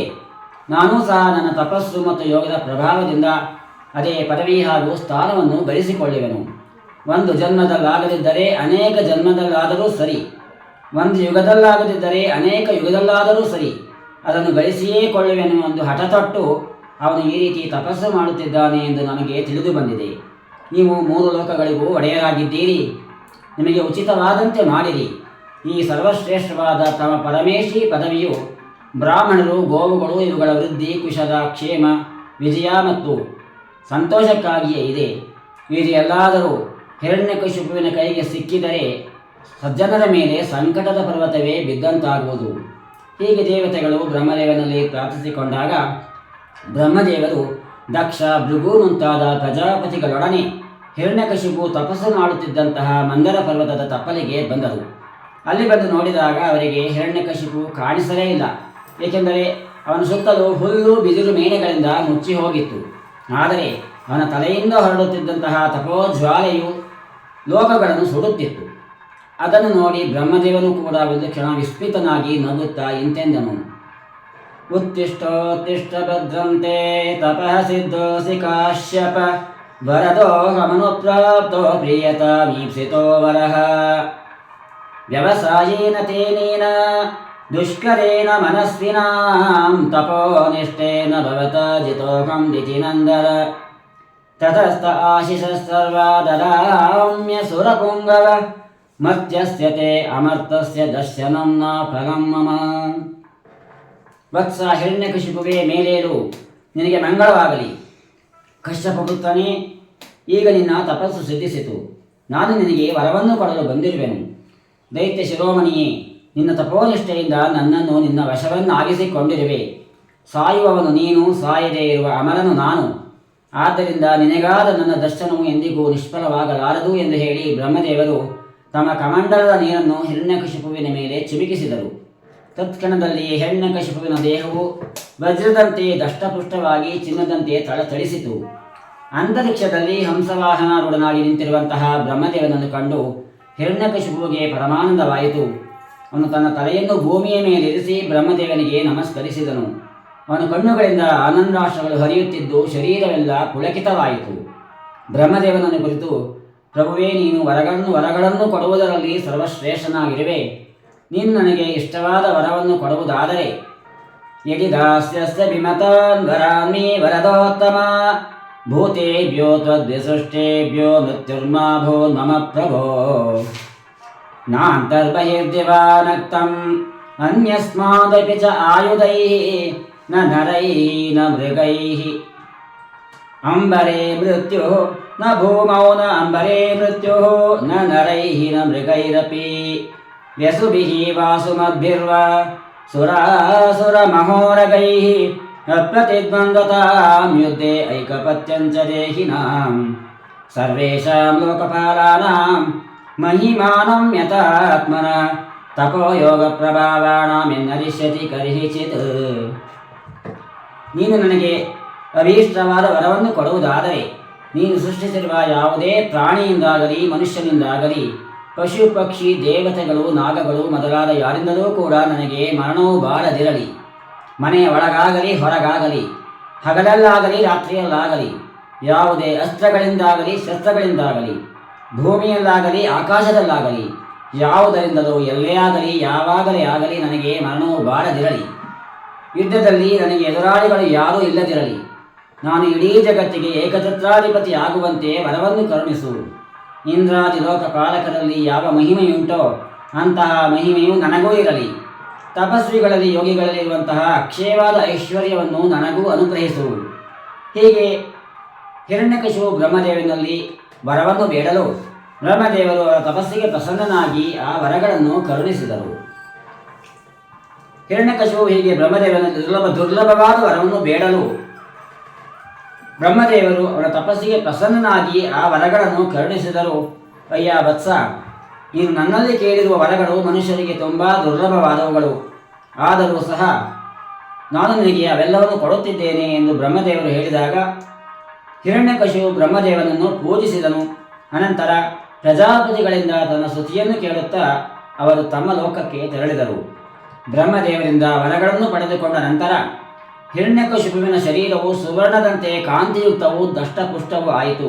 ನಾನೂ ಸಹ ನನ್ನ ತಪಸ್ಸು ಮತ್ತು ಯೋಗದ ಪ್ರಭಾವದಿಂದ ಅದೇ ಪದವಿ ಹಾಗೂ ಸ್ಥಾನವನ್ನು ಗಳಿಸಿಕೊಳ್ಳುವೆನು. ಒಂದು ಜನ್ಮದಲ್ಲಾಗದಿದ್ದರೆ ಅನೇಕ ಜನ್ಮದಲ್ಲಾದರೂ ಸರಿ, ಒಂದು ಯುಗದಲ್ಲಾಗದಿದ್ದರೆ ಅನೇಕ ಯುಗದಲ್ಲಾದರೂ ಸರಿ, ಅದನ್ನು ಗಳಿಸಿಯೇ ಕೊಳ್ಳುವೆನು ಎಂದು ಹಠತೊಟ್ಟು ಅವನು ಈ ರೀತಿ ತಪಸ್ಸು ಮಾಡುತ್ತಿದ್ದಾನೆ ಎಂದು ನಮಗೆ ತಿಳಿದು ಬಂದಿದೆ. ನೀವು 3 ಲೋಕಗಳಿಗೂ ಒಡೆಯರಾಗಿದ್ದೀರಿ. ನಿಮಗೆ ಉಚಿತವಾದಂತೆ ಮಾಡಿರಿ. ಈ ಸರ್ವಶ್ರೇಷ್ಠವಾದ ತಮ್ಮ ಪರಮೇಶಿ ಪದವಿಯು ಬ್ರಾಹ್ಮಣರು, ಗೋವುಗಳು ಇವುಗಳ ವೃದ್ಧಿ, ಕುಶಲ, ಕ್ಷೇಮ, ವಿಜಯ ಮತ್ತು ಸಂತೋಷಕ್ಕಾಗಿಯೇ ಇದೆ. ಇದು ಎಲ್ಲಾದರೂ ಹಿರಣ್ಯಕಶಿಪುವಿನ ಕೈಗೆ ಸಿಕ್ಕಿದರೆ ಸಜ್ಜನರ ಮೇಲೆ ಸಂಕಟದ ಪರ್ವತವೇ ಬಿದ್ದಂತಾಗುವುದು. ಹೀಗೆ ದೇವತೆಗಳು ಬ್ರಹ್ಮದೇವನಲ್ಲಿ ಪ್ರಾರ್ಥಿಸಿಕೊಂಡಾಗ ಬ್ರಹ್ಮದೇವರು ದಕ್ಷ, ಭೃಗು ಮುಂತಾದ ಪ್ರಜಾಪತಿಗಳೊಡನೆ ಹಿರಣ್ಯಕಶಿಪು ತಪಸ್ಸು ಮಾಡುತ್ತಿದ್ದಂತಹ ಮಂದರ ಪರ್ವತದ ತಪ್ಪಲಿಗೆ ಬಂದರು. ಅಲ್ಲಿ ಬಂದು ನೋಡಿದಾಗ ಅವರಿಗೆ ಹಿರಣ್ಯಕಶಿಪು ಕಾಣಿಸಲೇ ಇಲ್ಲ. ಏಕೆಂದರೆ ಅವನ ಸುತ್ತಲೂ ಹುಲ್ಲು, ಬಿದಿರು, ಮೇಣೆಗಳಿಂದ ಮುಚ್ಚಿ ಹೋಗಿತ್ತು. ಆದರೆ ಅವನ ತಲೆಯಿಂದ ಹೊರಡುತ್ತಿದ್ದಂತಹ ತಪೋಜ್ವಾಲೆಯು ಲೋಕಗಳನ್ನು ಸುಡುತ್ತಿತ್ತು. ಅದನ್ನು ನೋಡಿ ಬ್ರಹ್ಮದೇವನು ಕೂಡ ಒಂದು ಕ್ಷಣ ವಿಸ್ಮಿತನಾಗಿ ನಗುತ್ತಾ ಇಂತೆಂದನು: ಉತ್ತಿಷ್ಟೋತ್ತಿಷ್ಟ ಭದ್ರಂತೆ ತಪಃ ಸಿದ್ಧೋಸಿ ಕಾಶ್ಯಪ ವರದೋಹಮನುಪ್ರಾಪ್ತೋ ಪ್ರಿಯತಾಮೀಪ್ಸಿತೋ ವರಃ ವ್ಯವಸಾಯೇನ ತೇನೇನ ದುಷ್ಕರೇಣ ಮನಸ್ವಿನಾಂ ತಪೋನಿಷ್ಠೇನ ಭವತ ಜಿತೋಹಂ ದಿತಿನಂದರ ತತಸ್ಥ ಆಶಿಷ ಸರ್ವಾದರಾಮ್ಯ ಸುರಪುಂಗವ ಮರ್ತ್ಯಸ್ಯ ತೇ ಅಮರ್ತಸ್ಯ ದರ್ಶನಂ ನ ಫಲಂ ಮಮ. ವತ್ಸ ಹಿರಣ್ಯಕಶಿಪುವೇ, ಮೇಲೇಳು, ನಿನಗೆ ಮಂಗಳವಾಗಲಿ. ಕಶ್ಯಪ ಪುತ್ರನೇ, ಈಗ ನಿನ್ನ ತಪಸ್ಸು ಸಿದ್ಧಿಸಿತು. ನಾನು ನಿನಗೆ ವರವನ್ನು ಕೊಡಲು ಬಂದಿರುವೆನು. ದೈತ್ಯ ಶಿರೋಮಣಿಯೇ, ನಿನ್ನ ತಪೋನಿಷ್ಠೆಯಿಂದ ನನ್ನನ್ನು ನಿನ್ನ ವಶವನ್ನಾಗಿಸಿಕೊಂಡಿರುವೆ. ಸಾಯುವವನು ನೀನು, ಸಾಯದೇ ಇರುವ ಅಮರನು ನಾನು. ಆದ್ದರಿಂದ ನಿನಗಾದ ನನ್ನ ದರ್ಶನವು ಎಂದಿಗೂ ನಿಷ್ಫಲವಾಗಲಾರದು ಎಂದು ಹೇಳಿ ಬ್ರಹ್ಮದೇವರು ತಮ್ಮ ಕಮಂಡಲದ ನೀರನ್ನು ಹಿರಣ್ಯಕಶಿಪುವಿನ ಮೇಲೆ ಚಿಮುಕಿಸಿದರು. ತತ್ಕ್ಷಣದಲ್ಲಿ ಹಿರಣ್ಯಕಶಿಪುವಿನ ದೇಹವು ವಜ್ರದಂತೆ ದಷ್ಟಪುಷ್ಟವಾಗಿ ಚಿನ್ನದಂತೆ ಥಳಥಳಿಸಿತು. ಅಂತರಿಕ್ಷದಲ್ಲಿ ಹಂಸವಾಹನಾರೂಢನಾಗಿ ನಿಂತಿರುವಂತಹ ಬ್ರಹ್ಮದೇವನನ್ನು ಕಂಡು ಹಿರಣ್ಯಕಶಿಪುವಿಗೆ ಪರಮಾನಂದವಾಯಿತು. ಅವನು ತನ್ನ ತಲೆಯನ್ನು ಭೂಮಿಯ ಮೇಲಿರಿಸಿ ಬ್ರಹ್ಮದೇವನಿಗೆ ನಮಸ್ಕರಿಸಿದನು. ಅವನ ಕಣ್ಣುಗಳಿಂದ ಆನಂದಾಶ್ರಗಳು ಹರಿಯುತ್ತಿದ್ದು ಶರೀರವೆಲ್ಲ ಪುಳಕಿತವಾಯಿತು. ಬ್ರಹ್ಮದೇವನನ್ನು ಕುರಿತು, ಪ್ರಭುವೇ, ನೀನು ವರಗಳನ್ನು ಕೊಡುವುದರಲ್ಲಿ ಸರ್ವಶ್ರೇಷ್ಠನಾಗಿರುವೆ. ನೀನು ನನಗೆ ಇಷ್ಟವಾದ ವರವನ್ನು ಕೊಡುವುದಾದರೆ ಯದಿ ದಾಸ್ಯಸ್ಯ ವಿಮತಾನ್ ವರಾನ್ಮೇ ವರದೋತ್ತಮ ಭೂತೇಭ್ಯೋ ತ್ವದ್ವಿಸೃಷ್ಟೇಭ್ಯೋ ಮೃತ್ಯುರ್ಮಾ ಭೂನ್ಮಮ ಪ್ರಭೋ ನಾಂತರ್ಬಹಿರ್ದಿವಾನಕ್ತಂ ಅನ್ಯಸ್ಮಾದಪಿ ಚ ಆಯುಧೈಃ ನ ನರೈಃ ನ ಮೃಗೈಃ ಅಂಬರೇ ಮೃತ್ಯುಃ ನ ಭೂಮೌ ನ ಅಂಬರೇ ಮೃತ್ಯುಃ ನ ನರೈಃ ನ ಮೃಗೈರಪಿ ವ್ಯಸುಭಿಃ ವಾಸುಮದ್ಭಿರ್ವಾ ಸುರಾಸುರಮಹೋರಗೈಃ ಅಪ್ರತಿದ್ವಂದ್ವತಾಂ ಯುದ್ಧೇ ಐಕಪತ್ಯಂ ಚ ದೇಹಿನಾಂ ಸರ್ವೇಷಾಂ ಲೋಕಪಾಲಾನಾಂ ಮಹಿಮಾನಂ ಯಥಾತ್ಮನ ತಪೋಯೋಗ ಪ್ರಭಾವಾಣಾಂ ಎನ್ನರಿಷ್ಯತಿ ಕರಿಹಿಚಿತ್. ನೀನು ನನಗೆ ಅಭೀಷ್ಟವಾದ ವರವನ್ನು ಕೊಡುವುದಾದರೆ ನೀನು ಸೃಷ್ಟಿಸಿರುವ ಯಾವುದೇ ಪ್ರಾಣಿಯಿಂದಾಗಲಿ ಮನುಷ್ಯನಿಂದಾಗಲಿ ಪಶು ಪಕ್ಷಿ ದೇವತೆಗಳು ನಾಗಗಳು ಮೊದಲಾದ ಯಾರಿಂದಲೂ ಕೂಡ ನನಗೆ ಮರಣವು ಬಾರದಿರಲಿ. ಮನೆಯ ಒಳಗಾಗಲಿ ಹೊರಗಾಗಲಿ, ಹಗಲಲ್ಲಾಗಲಿ ರಾತ್ರಿಯಲ್ಲಾಗಲಿ, ಯಾವುದೇ ಅಸ್ತ್ರಗಳಿಂದಾಗಲಿ ಶಸ್ತ್ರಗಳಿಂದಾಗಲಿ, ಭೂಮಿಯಲ್ಲಾಗಲಿ ಆಕಾಶದಲ್ಲಾಗಲಿ, ಯಾವುದರಿಂದಲೂ ಎಲ್ಲೇ ಆಗಲಿ ಯಾವಾಗಲೇ ಆಗಲಿ ನನಗೆ ಮರಣವು ಬಾರದಿರಲಿ. ಯುದ್ಧದಲ್ಲಿ ನನಗೆ ಎದುರಾಳಿಗಳು ಯಾರೂ ಇಲ್ಲದಿರಲಿ. ನಾನು ಇಡೀ ಜಗತ್ತಿಗೆ ಏಕಛತ್ರಾಧಿಪತಿ ಆಗುವಂತೆ ವರವನ್ನು ಕರುಣಿಸು. ಇಂದ್ರಾದಿ ಲೋಕಪಾಲಕರಲ್ಲಿ ಯಾವ ಮಹಿಮೆಯುಂಟೋ ಅಂತಹ ಮಹಿಮೆಯು ನನಗೂ ಇರಲಿ. ತಪಸ್ವಿಗಳಲ್ಲಿ ಯೋಗಿಗಳಲ್ಲಿರುವಂತಹ ಅಕ್ಷಯವಾದ ಐಶ್ವರ್ಯವನ್ನು ನನಗೂ ಅನುಗ್ರಹಿಸು. ಹೀಗೆ ಹಿರಣ್ಯಕಶಿಪು ಬ್ರಹ್ಮದೇವನಲ್ಲಿ ವರವನ್ನು ಬೇಡಲು ಬ್ರಹ್ಮದೇವರು ಅವರ ತಪಸ್ಸಿಗೆ ಪ್ರಸನ್ನನಾಗಿ ಆ ವರಗಳನ್ನು ಕರುಣಿಸಿದರು. ಹಿರಣ್ಯಕಶಿಪು ಹೀಗೆ ಬ್ರಹ್ಮದೇವನಲ್ಲಿ ದುರ್ಲಭವಾದ ವರವನ್ನು ಬೇಡಲು ಬ್ರಹ್ಮದೇವರು ಅವರ ತಪಸ್ಸಿಗೆ ಪ್ರಸನ್ನನಾಗಿ ಆ ವರಗಳನ್ನು ಕರುಣಿಸಿದರು. ಅಯ್ಯ ವತ್ಸ, ನೀನು ನನ್ನಲ್ಲಿ ಕೇಳಿರುವ ವರಗಳು ಮನುಷ್ಯರಿಗೆ ತುಂಬ ದುರ್ಲಭವಾದವುಗಳು. ಆದರೂ ಸಹ ನಾನು ನಿನಗೆ ಅವೆಲ್ಲವನ್ನು ಕೊಡುತ್ತಿದ್ದೇನೆ ಎಂದು ಬ್ರಹ್ಮದೇವರು ಹೇಳಿದಾಗ ಹಿರಣ್ಯಕಶಿಪು ಬ್ರಹ್ಮದೇವನನ್ನು ಪೂಜಿಸಿದನು. ಅನಂತರ ಪ್ರಜಾಪತಿಗಳಿಂದ ತನ್ನ ಸ್ತುತಿಯನ್ನು ಕೇಳುತ್ತಾ ಅವರು ತಮ್ಮ ಲೋಕಕ್ಕೆ ತೆರಳಿದರು. ಬ್ರಹ್ಮದೇವರಿಂದ ವರಗಳನ್ನು ಪಡೆದುಕೊಂಡ ನಂತರ ಹಿರಣ್ಯಕಶಿಪುವಿನ ಶರೀರವು ಸುವರ್ಣದಂತೆ ಕಾಂತಿಯುಕ್ತವೂ ದಷ್ಟಪುಷ್ಟವೂ ಆಯಿತು.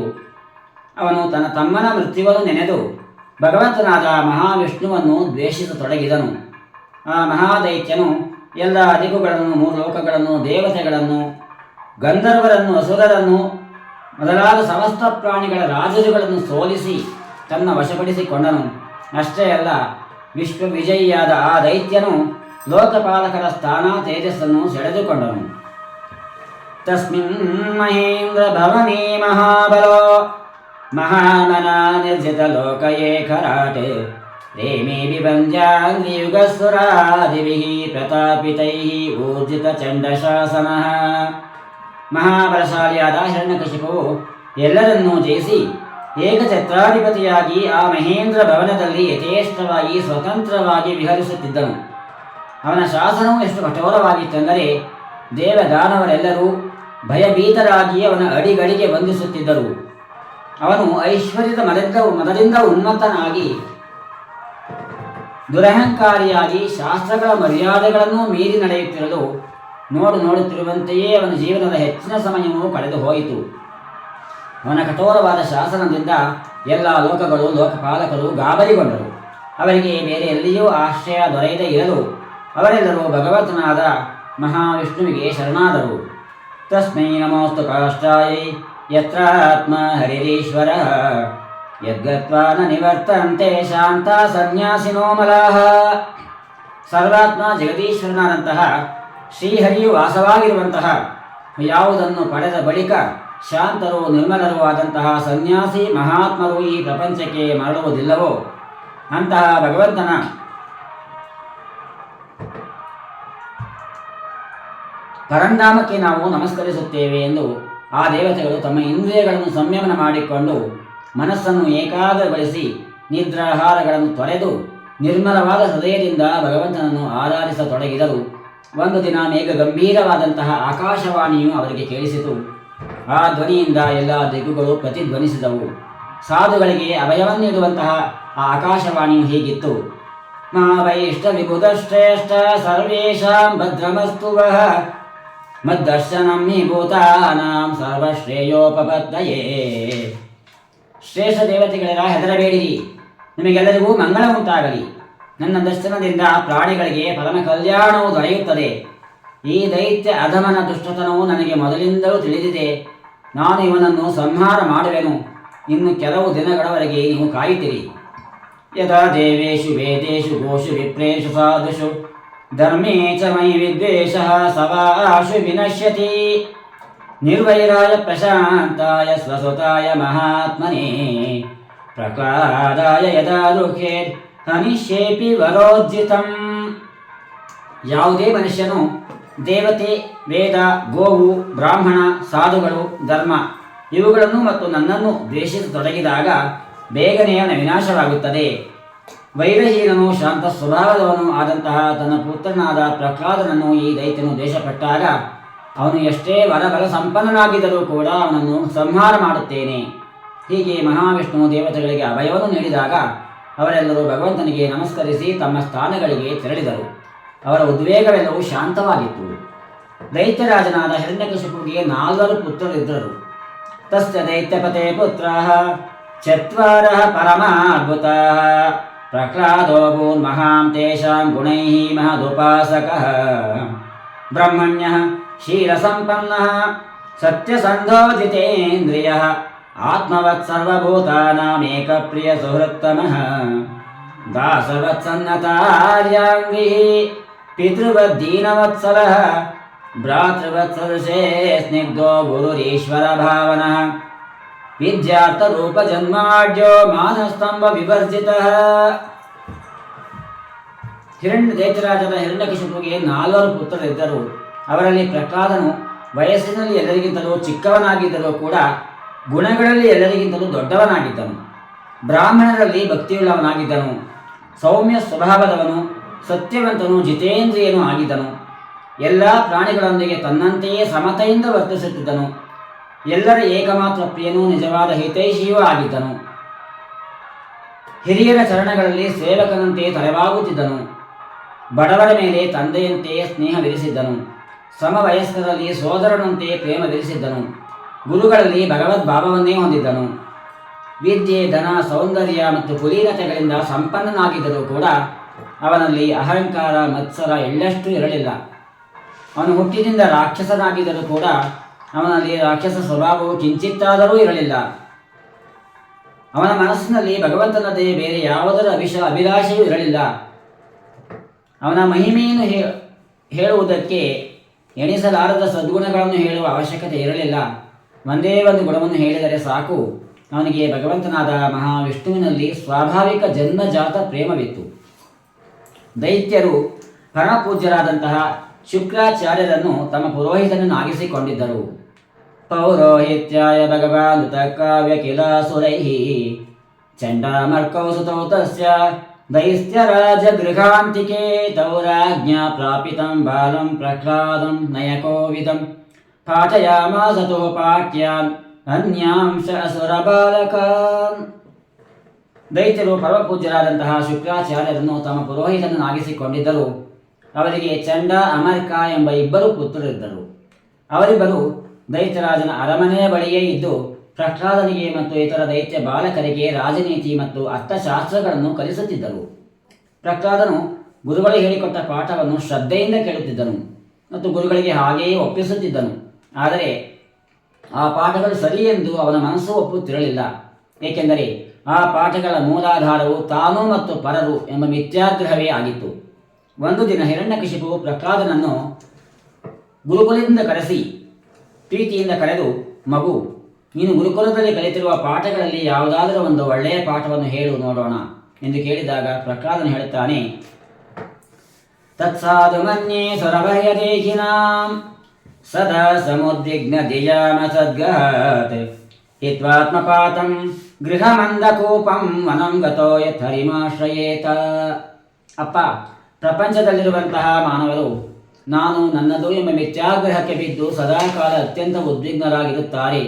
ಅವನು ತನ್ನ ತಮ್ಮನ ಮೃತ್ಯುವನ್ನು ನೆನೆದು ಭಗವಂತನಾದ ಮಹಾವಿಷ್ಣುವನ್ನು ದ್ವೇಷಿಸತೊಡಗಿದನು. ಆ ಮಹಾದೈತ್ಯನು ಎಲ್ಲ ದಿಕ್ಕುಗಳನ್ನು, ಮೂರು ಲೋಕಗಳನ್ನು, ದೇವತೆಗಳನ್ನು, ಗಂಧರ್ವರನ್ನು, ಅಸುರರನ್ನು ಮೊದಲಾದ ಸಮಸ್ತ ಪ್ರಾಣಿಗಳ ರಾಜರುಗಳನ್ನು ಸೋಲಿಸಿ ತನ್ನ ವಶಪಡಿಸಿಕೊಂಡನು. ಅಷ್ಟೇ ಅಲ್ಲ, ವಿಶ್ವವಿಜಯಿಯಾದ ಆ ದೈತ್ಯನು ಲೋಕಪಾಲಕರ ಸ್ಥಾನ ತೇಜಸ್ಸನ್ನು ಸೆಳೆದುಕೊಂಡನು. ತಸ್ಮಿನ್ ಮಹೇಂದ್ರ ಭವನೇ ಮಹಾಬಲೋ ಮಹಾಮನ ನಿರ್ಜಿತ ಲೋಕಯೇ ಖರಾಟೆ ರೇಮೇ ಬಿಭಂಜಾಂಗ್ರಿಯುಗಸುರಾದಿಭಿಃ ಪ್ರತಾಪಿತೈಃ ಊರ್ಜಿತ ಚಂಡಶಾಸನಃ. ಮಹಾಬಲಶಾಲಿಯಾದ ಹಿರಣ್ಯಕಶಿಪುವು ಎಲ್ಲರನ್ನೂ ಜಯಿಸಿ ಏಕಛತ್ರಾಧಿಪತಿಯಾಗಿ ಆ ಮಹೇಂದ್ರ ಭವನದಲ್ಲಿ ಯಥೇಷ್ಟವಾಗಿ ಸ್ವತಂತ್ರವಾಗಿ ವಿಹರಿಸುತ್ತಿದ್ದನು. ಅವನ ಶಾಸನವು ಎಷ್ಟು ಕಠೋರವಾಗಿತ್ತೆಂದರೆ ದೇವದಾನವರೆಲ್ಲರೂ ಭಯಭೀತರಾಗಿ ಅವನ ಅಡಿಗಡಿಗೆ ಬಂಧಿಸುತ್ತಿದ್ದರು. ಅವನು ಐಶ್ವರ್ಯದ ಮದದಿಂದ ಉನ್ಮತ್ತನಾಗಿ ದುರಹಂಕಾರಿಯಾಗಿ ಶಾಸ್ತ್ರಗಳ ಮರ್ಯಾದೆಗಳನ್ನು ಮೀರಿ ನಡೆಯುತ್ತಿರಲು ನೋಡುತ್ತಿರುವಂತೆಯೇ ಅವನ ಜೀವನದ ಹೆಚ್ಚಿನ ಸಮಯವು ಕಳೆದು ಹೋಯಿತು. ಅವನ ಕಠೋರವಾದ ಶಾಸನದಿಂದ ಎಲ್ಲ ಲೋಕಗಳು, ಲೋಕಪಾಲಕರು ಗಾಬರಿಗೊಂಡರು. ಅವರಿಗೆ ಬೇರೆ ಎಲ್ಲಿಯೂ ಆಶ್ರಯ ದೊರೆಯದೇ ಇರಲು ಅವರೆಲ್ಲರೂ ಭಗವಂತನಾದ ಮಹಾವಿಷ್ಣುವಿಗೆ ಶರಣಾದರು. ತಸ್ಮೈ ನಮೋಸ್ತು ಕಾಷ್ಟಾಯೈ ಯತ್ರಾತ್ಮ ಹರಿರೀಶ್ವರ ಯದ್ಗತ್ವಾ ನ ನಿವರ್ತಂತೆ ಶಾಂತ ಸನ್ಯಾಸಿನೋ ಮಲಾಹ. ಸರ್ವಾತ್ಮ ಜಗದೀಶ್ವರನಾದಂತಹ ಶ್ರೀಹರಿಯು ವಾಸವಾಗಿರುವಂತಹ ಯಾವುದನ್ನು ಪಡೆದ ಬಳಿಕ ಶಾಂತರು ನಿರ್ಮಲರೂ ಆದಂತಹ ಸನ್ಯಾಸಿ ಮಹಾತ್ಮರು ಈ ಪ್ರಪಂಚಕ್ಕೆ ಮರಳುವುದಿಲ್ಲವೋ ಅಂತಹ ಭಗವಂತನ ಪರಂಧಾಮಕ್ಕೆ ನಾವು ನಮಸ್ಕರಿಸುತ್ತೇವೆ ಎಂದು ಆ ದೇವತೆಗಳು ತಮ್ಮ ಇಂದ್ರಿಯಗಳನ್ನು ಸಂಯಮನ ಮಾಡಿಕೊಂಡು ಮನಸ್ಸನ್ನು ಏಕಾಗ್ರಗೊಳಿಸಿ ನಿದ್ರಾಹಾರಗಳನ್ನು ತೊರೆದು ನಿರ್ಮಲವಾದ ಹೃದಯದಿಂದ ಭಗವಂತನನ್ನು ಆರಾಧಿಸತೊಡಗಿದರು. ಒಂದು ದಿನ ಮೇಘ ಗಂಭೀರವಾದಂತಹ ಆಕಾಶವಾಣಿಯು ಅವರಿಗೆ ಕೇಳಿಸಿತು. ಆ ಧ್ವನಿಯಿಂದ ಎಲ್ಲ ದಿಕ್ಕುಗಳು ಪ್ರತಿಧ್ವನಿಸಿದವು. ಸಾಧುಗಳಿಗೆ ಅಭಯವನ್ನಿಡುವಂತಹ ಆ ಆಕಾಶವಾಣಿಯು ಹೀಗಿತ್ತು: ಮಾ ವೈಷ್ಟ ವಿಭುಧಶ್ರೇಷ್ಠ ಸರ್ವೇಷಾಂ ಭದ್ರಮಸ್ತು ವಃ ಮದ್ದರ್ಶನಂ ಹಿ ಭೂತಾನಾಂ ಸರ್ವಶ್ರೇಯೋಪಪತ್ತಯೇ. ಶ್ರೇಷ್ಠ ದೇವತೆಗಳೆಲ್ಲ ಹೆದರಬೇಡಿರಿ, ನಿಮಗೆಲ್ಲರಿಗೂ ಮಂಗಳ ಉಂಟಾಗಲಿ. ನನ್ನ ದರ್ಶನದಿಂದ ಪ್ರಾಣಿಗಳಿಗೆ ಪರಮ ಕಲ್ಯಾಣವು ದೊರೆಯುತ್ತದೆ. ಈ ದೈತ್ಯ ಅಧಮನ ದುಷ್ಟತನವು ನನಗೆ ಮೊದಲಿಂದಲೂ ತಿಳಿದಿದೆ. ನಾನು ಇವನನ್ನು ಸಂಹಾರ ಮಾಡುವೆನು. ಇನ್ನು ಕೆಲವು ದಿನಗಳವರೆಗೆ ನೀವು ಕಾಯುತ್ತೀರಿ. ಯದಾ ದೇವೇಶು ವೇದೇಶು ಗೋಷು ವಿಪ್ರೇಷು ಸಾಧುಷು ಧರ್ಮೇ ಚ ಮಯಿ ವಿದ್ವೇಷಃ ಸವಾಶು ವಿನಶ್ಯತಿ ನಿರ್ವೈರಾಯ ಪ್ರಶಾಂತಾಯ ಸ್ವಸುತಾಯ ಮಹಾತ್ಮನೇ ಪ್ರಹ್ಲಾದಾಯ ಯದಾ ದುಃಖೇತ್ ಹನಿಷ್ಯೇಪಿ ವರೋಜ್ಜಿತಂ. ಯಾವುದೇ ಮನುಷ್ಯನು ದೇವತೆ, ವೇದ, ಗೋವು, ಬ್ರಾಹ್ಮಣ, ಸಾಧುಗಳು, ಧರ್ಮ ಇವುಗಳನ್ನು ಮತ್ತು ನನ್ನನ್ನು ದ್ವೇಷಿಸತೊಡಗಿದಾಗ ಬೇಗನೆ ಅವನ ವಿನಾಶವಾಗುತ್ತದೆ. ವೈರಹೀನನು ಶಾಂತ ಸ್ವಭಾವದವನು ಆದಂತಹ ತನ್ನ ಪುತ್ರನಾದ ಪ್ರಹ್ಲಾದನನ್ನು ಈ ದೈತ್ಯನು ದ್ವೇಷಪಟ್ಟಾಗ ಅವನು ಎಷ್ಟೇ ವರಬಲ ಸಂಪನ್ನನಾಗಿದ್ದರೂ ಕೂಡ ಅವನನ್ನು ಸಂಹಾರ ಮಾಡುತ್ತೇನೆ. ಹೀಗೆ ಮಹಾವಿಷ್ಣು ದೇವತೆಗಳಿಗೆ ಅಭಯವನ್ನು ನೀಡಿದಾಗ ಅವರೆಲ್ಲರೂ ಭಗವಂತನಿಗೆ ನಮಸ್ಕರಿಸಿ ತಮ್ಮ ಸ್ಥಾನಗಳಿಗೆ ತೆರಳಿದರು. ಅವರ ಉದ್ವೇಗವೆಲ್ಲವೂ ಶಾಂತವಾಗಿತ್ತು. ದೈತ್ಯರಾಜನಾದ ಹಿರಣ್ಯಕಶಿಪುವಿಗೆ 4 ಪುತ್ರರಿದ್ದರು. ತಸ್ಯ ದೈತ್ಯಪತೆ ಪುತ್ರಾಃ ಚತ್ವಾರಃ ಪರಮಾದ್ಭುತಾಃ ಪ್ರಹ್ಲಾದೋ ಭೂನ್ಮಹಾಂ ತೇಷಾಂ ಗುಣೈಃ ಮಹದುಪಾಸಕಃ ಬ್ರಹ್ಮಣ್ಯಃ ಶೀಲಸಂಪನ್ನಃ ಸತ್ಯಸಂಧೋ ಜಿತೇಂದ್ರಿಯಃ ಆತ್ಮವತ್ ಸರ್ವಭೂತಾನಾಮೇಕಪ್ರಿಯ ಸುಹೃತ್ತಮಃ ದಾಸವತ್ಸನ್ನತಾರ್ಯಾಂಗಿಃ ಪಿತೃವದ್ದೀನವತ್ಸಲಃ ಭ್ರಾತೃವತ್ಸದೃಶೇ ಸ್ನಿಗ್ಧೋ ಗುರುರೀಶ್ವರ ಭಾವನಃ ವಿದ್ಯಾರ್ಥರೂಪ ಜನ್ಮಾಢ್ಯೋ ಮಾನಸ್ತಂಭ ವಿವರ್ಜಿತಃ. ದೈತ್ಯರಾಜದ ಹಿರಣ್ಯಕಶಿಪುವಿಗೆ 4 ಪುತ್ರರಿದ್ದರು. ಅವರಲ್ಲಿ ಪ್ರಹ್ಲಾದನು ವಯಸ್ಸಿನಲ್ಲಿ ಎಲ್ಲರಿಗಿಂತಲೂ ಚಿಕ್ಕವನಾಗಿದ್ದರೂ ಕೂಡ ಗುಣಗಳಲ್ಲಿ ಎಲ್ಲರಿಗಿಂತಲೂ ದೊಡ್ಡವನಾಗಿದ್ದನು. ಬ್ರಾಹ್ಮಣರಲ್ಲಿ ಭಕ್ತಿಯುಳ್ಳವನಾಗಿದ್ದನು. ಸೌಮ್ಯ ಸ್ವಭಾವದವನು, ಸತ್ಯವಂತನು, ಜಿತೇಂದ್ರಿಯನೂ ಆಗಿದ್ದನು. ಎಲ್ಲ ಪ್ರಾಣಿಗಳೊಂದಿಗೆ ತನ್ನಂತೆಯೇ ಸಮತೆಯಿಂದ ವರ್ತಿಸುತ್ತಿದ್ದನು. ಎಲ್ಲರ ಏಕಮಾತ್ರ ಪ್ರಿಯನೂ ನಿಜವಾದ ಹಿತೈಷಿಯೂ ಆಗಿದ್ದನು. ಹಿರಿಯರ ಚರಣಗಳಲ್ಲಿ ಸೇವಕನಂತೆ ತಲೆಬಾಗುತ್ತಿದ್ದನು. ಬಡವರ ಮೇಲೆ ತಂದೆಯಂತೆಯೇ ಸ್ನೇಹವಿರಿಸಿದ್ದನು. ಸಮವಯಸ್ಕರಲ್ಲಿ ಸೋದರನಂತೆ ಪ್ರೇಮವಿರಿಸಿದ್ದನು. ಗುರುಗಳಲ್ಲಿ ಭಗವದ್ಭಾವವನ್ನೇ ಹೊಂದಿದ್ದನು. ವಿದ್ಯೆ, ಧನ, ಸೌಂದರ್ಯ ಮತ್ತು ಕುಲೀನತೆಗಳಿಂದ ಸಂಪನ್ನನಾಗಿದ್ದರೂ ಕೂಡ ಅವನಲ್ಲಿ ಅಹಂಕಾರ, ಮತ್ಸರ ಎಳ್ಳಷ್ಟು ಇರಲಿಲ್ಲ. ಅವನು ಹುಟ್ಟಿನಿಂದ ರಾಕ್ಷಸನಾಗಿದ್ದರೂ ಕೂಡ ಅವನಲ್ಲಿ ರಾಕ್ಷಸ ಸ್ವಭಾವವು ಕಿಂಚಿತ್ತಾದರೂ ಇರಲಿಲ್ಲ. ಅವನ ಮನಸ್ಸಿನಲ್ಲಿ ಭಗವಂತನದೇ ಬೇರೆ ಯಾವುದರ ಅಭಿಲಾಷೆಯೂ ಇರಲಿಲ್ಲ. ಅವನ ಮಹಿಮೆಯನ್ನು ಹೇಳುವುದಕ್ಕೆ ಎಣಿಸಲಾರದ ಸದ್ಗುಣಗಳನ್ನು ಹೇಳುವ ಅವಶ್ಯಕತೆ ಇರಲಿಲ್ಲ. ಒಂದೇ ಒಂದು ಗುಣವನ್ನು ಹೇಳಿದರೆ ಸಾಕು, ಅವನಿಗೆ ಭಗವಂತನಾದ ಮಹಾವಿಷ್ಣುವಿನಲ್ಲಿ ಸ್ವಾಭಾವಿಕ ಜನ್ಮಜಾತ ಪ್ರೇಮವಿತ್ತು. ದೈತ್ಯರು ಪರಮಪೂಜ್ಯರಾದಂತಹ ಶುಕ್ರಾಚಾರ್ಯರನ್ನು ತಮ್ಮ ಪುರೋಹಿತನನ್ನಾಗಿಸಿಕೊಂಡಿದ್ದರು. ಪೌರೋಹಿತ್ಯಾಯ ಭಗವಾನುತ ಕಾವ್ಯ ಕಿಲಾಸುರೈಃ ಚಂಡಾಮರ್ಕೌ ಸುತೌ ತಸ್ಯ ದೈತ್ಯರಾಜ ಗೃಹಾಂತಿಕೆ ತೌರಾಜ್ಞಾ ಪ್ರಾಪಿತಂ ಬಾಲಂ ಪ್ರಹ್ಲಾದಂ ನಯಕೋವಿದಂ ಪಾಠಯಾಮಾಸತೋ ಪಾಠ್ಯಾನ್ ಅನ್ಯಾಂಶ ಅಸುರ ಬಾಲಕಾನ್. ದೈತ್ಯರು ಪರಮಪೂಜ್ಯರಾದಂತಹ ಶುಕ್ರಾಚಾರ್ಯರನ್ನು ತಮ್ಮ ಪುರೋಹಿತನನ್ನಾಗಿಸಿಕೊಂಡಿದ್ದರು. ಅವರಿಗೆ ಚಂಡ, ಅಮರ್ಕ ಎಂಬ 2 ಪುತ್ರರಿದ್ದರು. ಅವರಿಬ್ಬರು ದೈತ್ಯರಾಜನ ಅರಮನೆಯ ಬಳಿಯೇ ಇದ್ದು ಪ್ರಹ್ಲಾದನಿಗೆ ಮತ್ತು ಇತರ ದೈತ್ಯ ಬಾಲಕರಿಗೆ ರಾಜನೀತಿ ಮತ್ತು ಅರ್ಥಶಾಸ್ತ್ರಗಳನ್ನು ಕಲಿಸುತ್ತಿದ್ದರು. ಪ್ರಹ್ಲಾದನು ಗುರುಗಳು ಹೇಳಿಕೊಟ್ಟ ಪಾಠವನ್ನು ಶ್ರದ್ಧೆಯಿಂದ ಕೇಳುತ್ತಿದ್ದನು ಮತ್ತು ಗುರುಗಳಿಗೆ ಹಾಗೆಯೇ ಒಪ್ಪಿಸುತ್ತಿದ್ದನು. ಆದರೆ ಆ ಪಾಠಗಳು ಸರಿ ಎಂದು ಅವನ ಮನಸ್ಸು ಒಪ್ಪುತ್ತಿರಲಿಲ್ಲ. ಏಕೆಂದರೆ ಆ ಪಾಠಗಳ ಮೂಲಾಧಾರವು ತಾನು ಮತ್ತು ಪರರು ಎಂಬ ಮಿಥ್ಯಾಗ್ರಹವೇ ಆಗಿತ್ತು. ಒಂದು ದಿನ ಹಿರಣ್ಯಕಶಿಪು ಪ್ರಹ್ಲಾದನನ್ನು ಗುರುಕುಲದಿಂದ ಕರೆಸಿ ಪ್ರೀತಿಯಿಂದ ಕರೆದು, ಮಗು, ನೀನು ಗುರುಕುಲದಲ್ಲಿ ಕಲಿತಿರುವ ಪಾಠಗಳಲ್ಲಿ ಯಾವುದಾದರೂ ಒಂದು ಒಳ್ಳೆಯ ಪಾಠವನ್ನು ಹೇಳು ನೋಡೋಣ ಎಂದು ಕೇಳಿದಾಗ ಪ್ರಹ್ಲಾದನು ಹೇಳುತ್ತಾನೆ, ತತ್ಸಾಧು ಮನ್ಯೇ ಸ್ವರಭಯದೇಹಿನಾಂ ಸದಾ ಸಮುದ್ವಿಗ್ನ ದಿಯಾಮ ಸದ್ಗಹಾತ್ ಹಿತ್ವಾತ್ಮಪಾತಂ ಗೃಹಮಂದಕೂಪಂ ವನಂ ಗತೋ ಯಥರಿಮಾಶ್ರಯೇತ. ಅಪ್ಪ, ಪ್ರಪಂಚದಲ್ಲಿರುವಂತಹ ಮಾನವರು ನಾನು ನನ್ನದು ಎಂಬ ಮಿಥ್ಯಾಗ್ರಹಕ್ಕೆ ಬಿದ್ದು ಸದಾಕಾಲ ಅತ್ಯಂತ ಉದ್ವಿಗ್ನರಾಗಿರುತ್ತಾರೆ.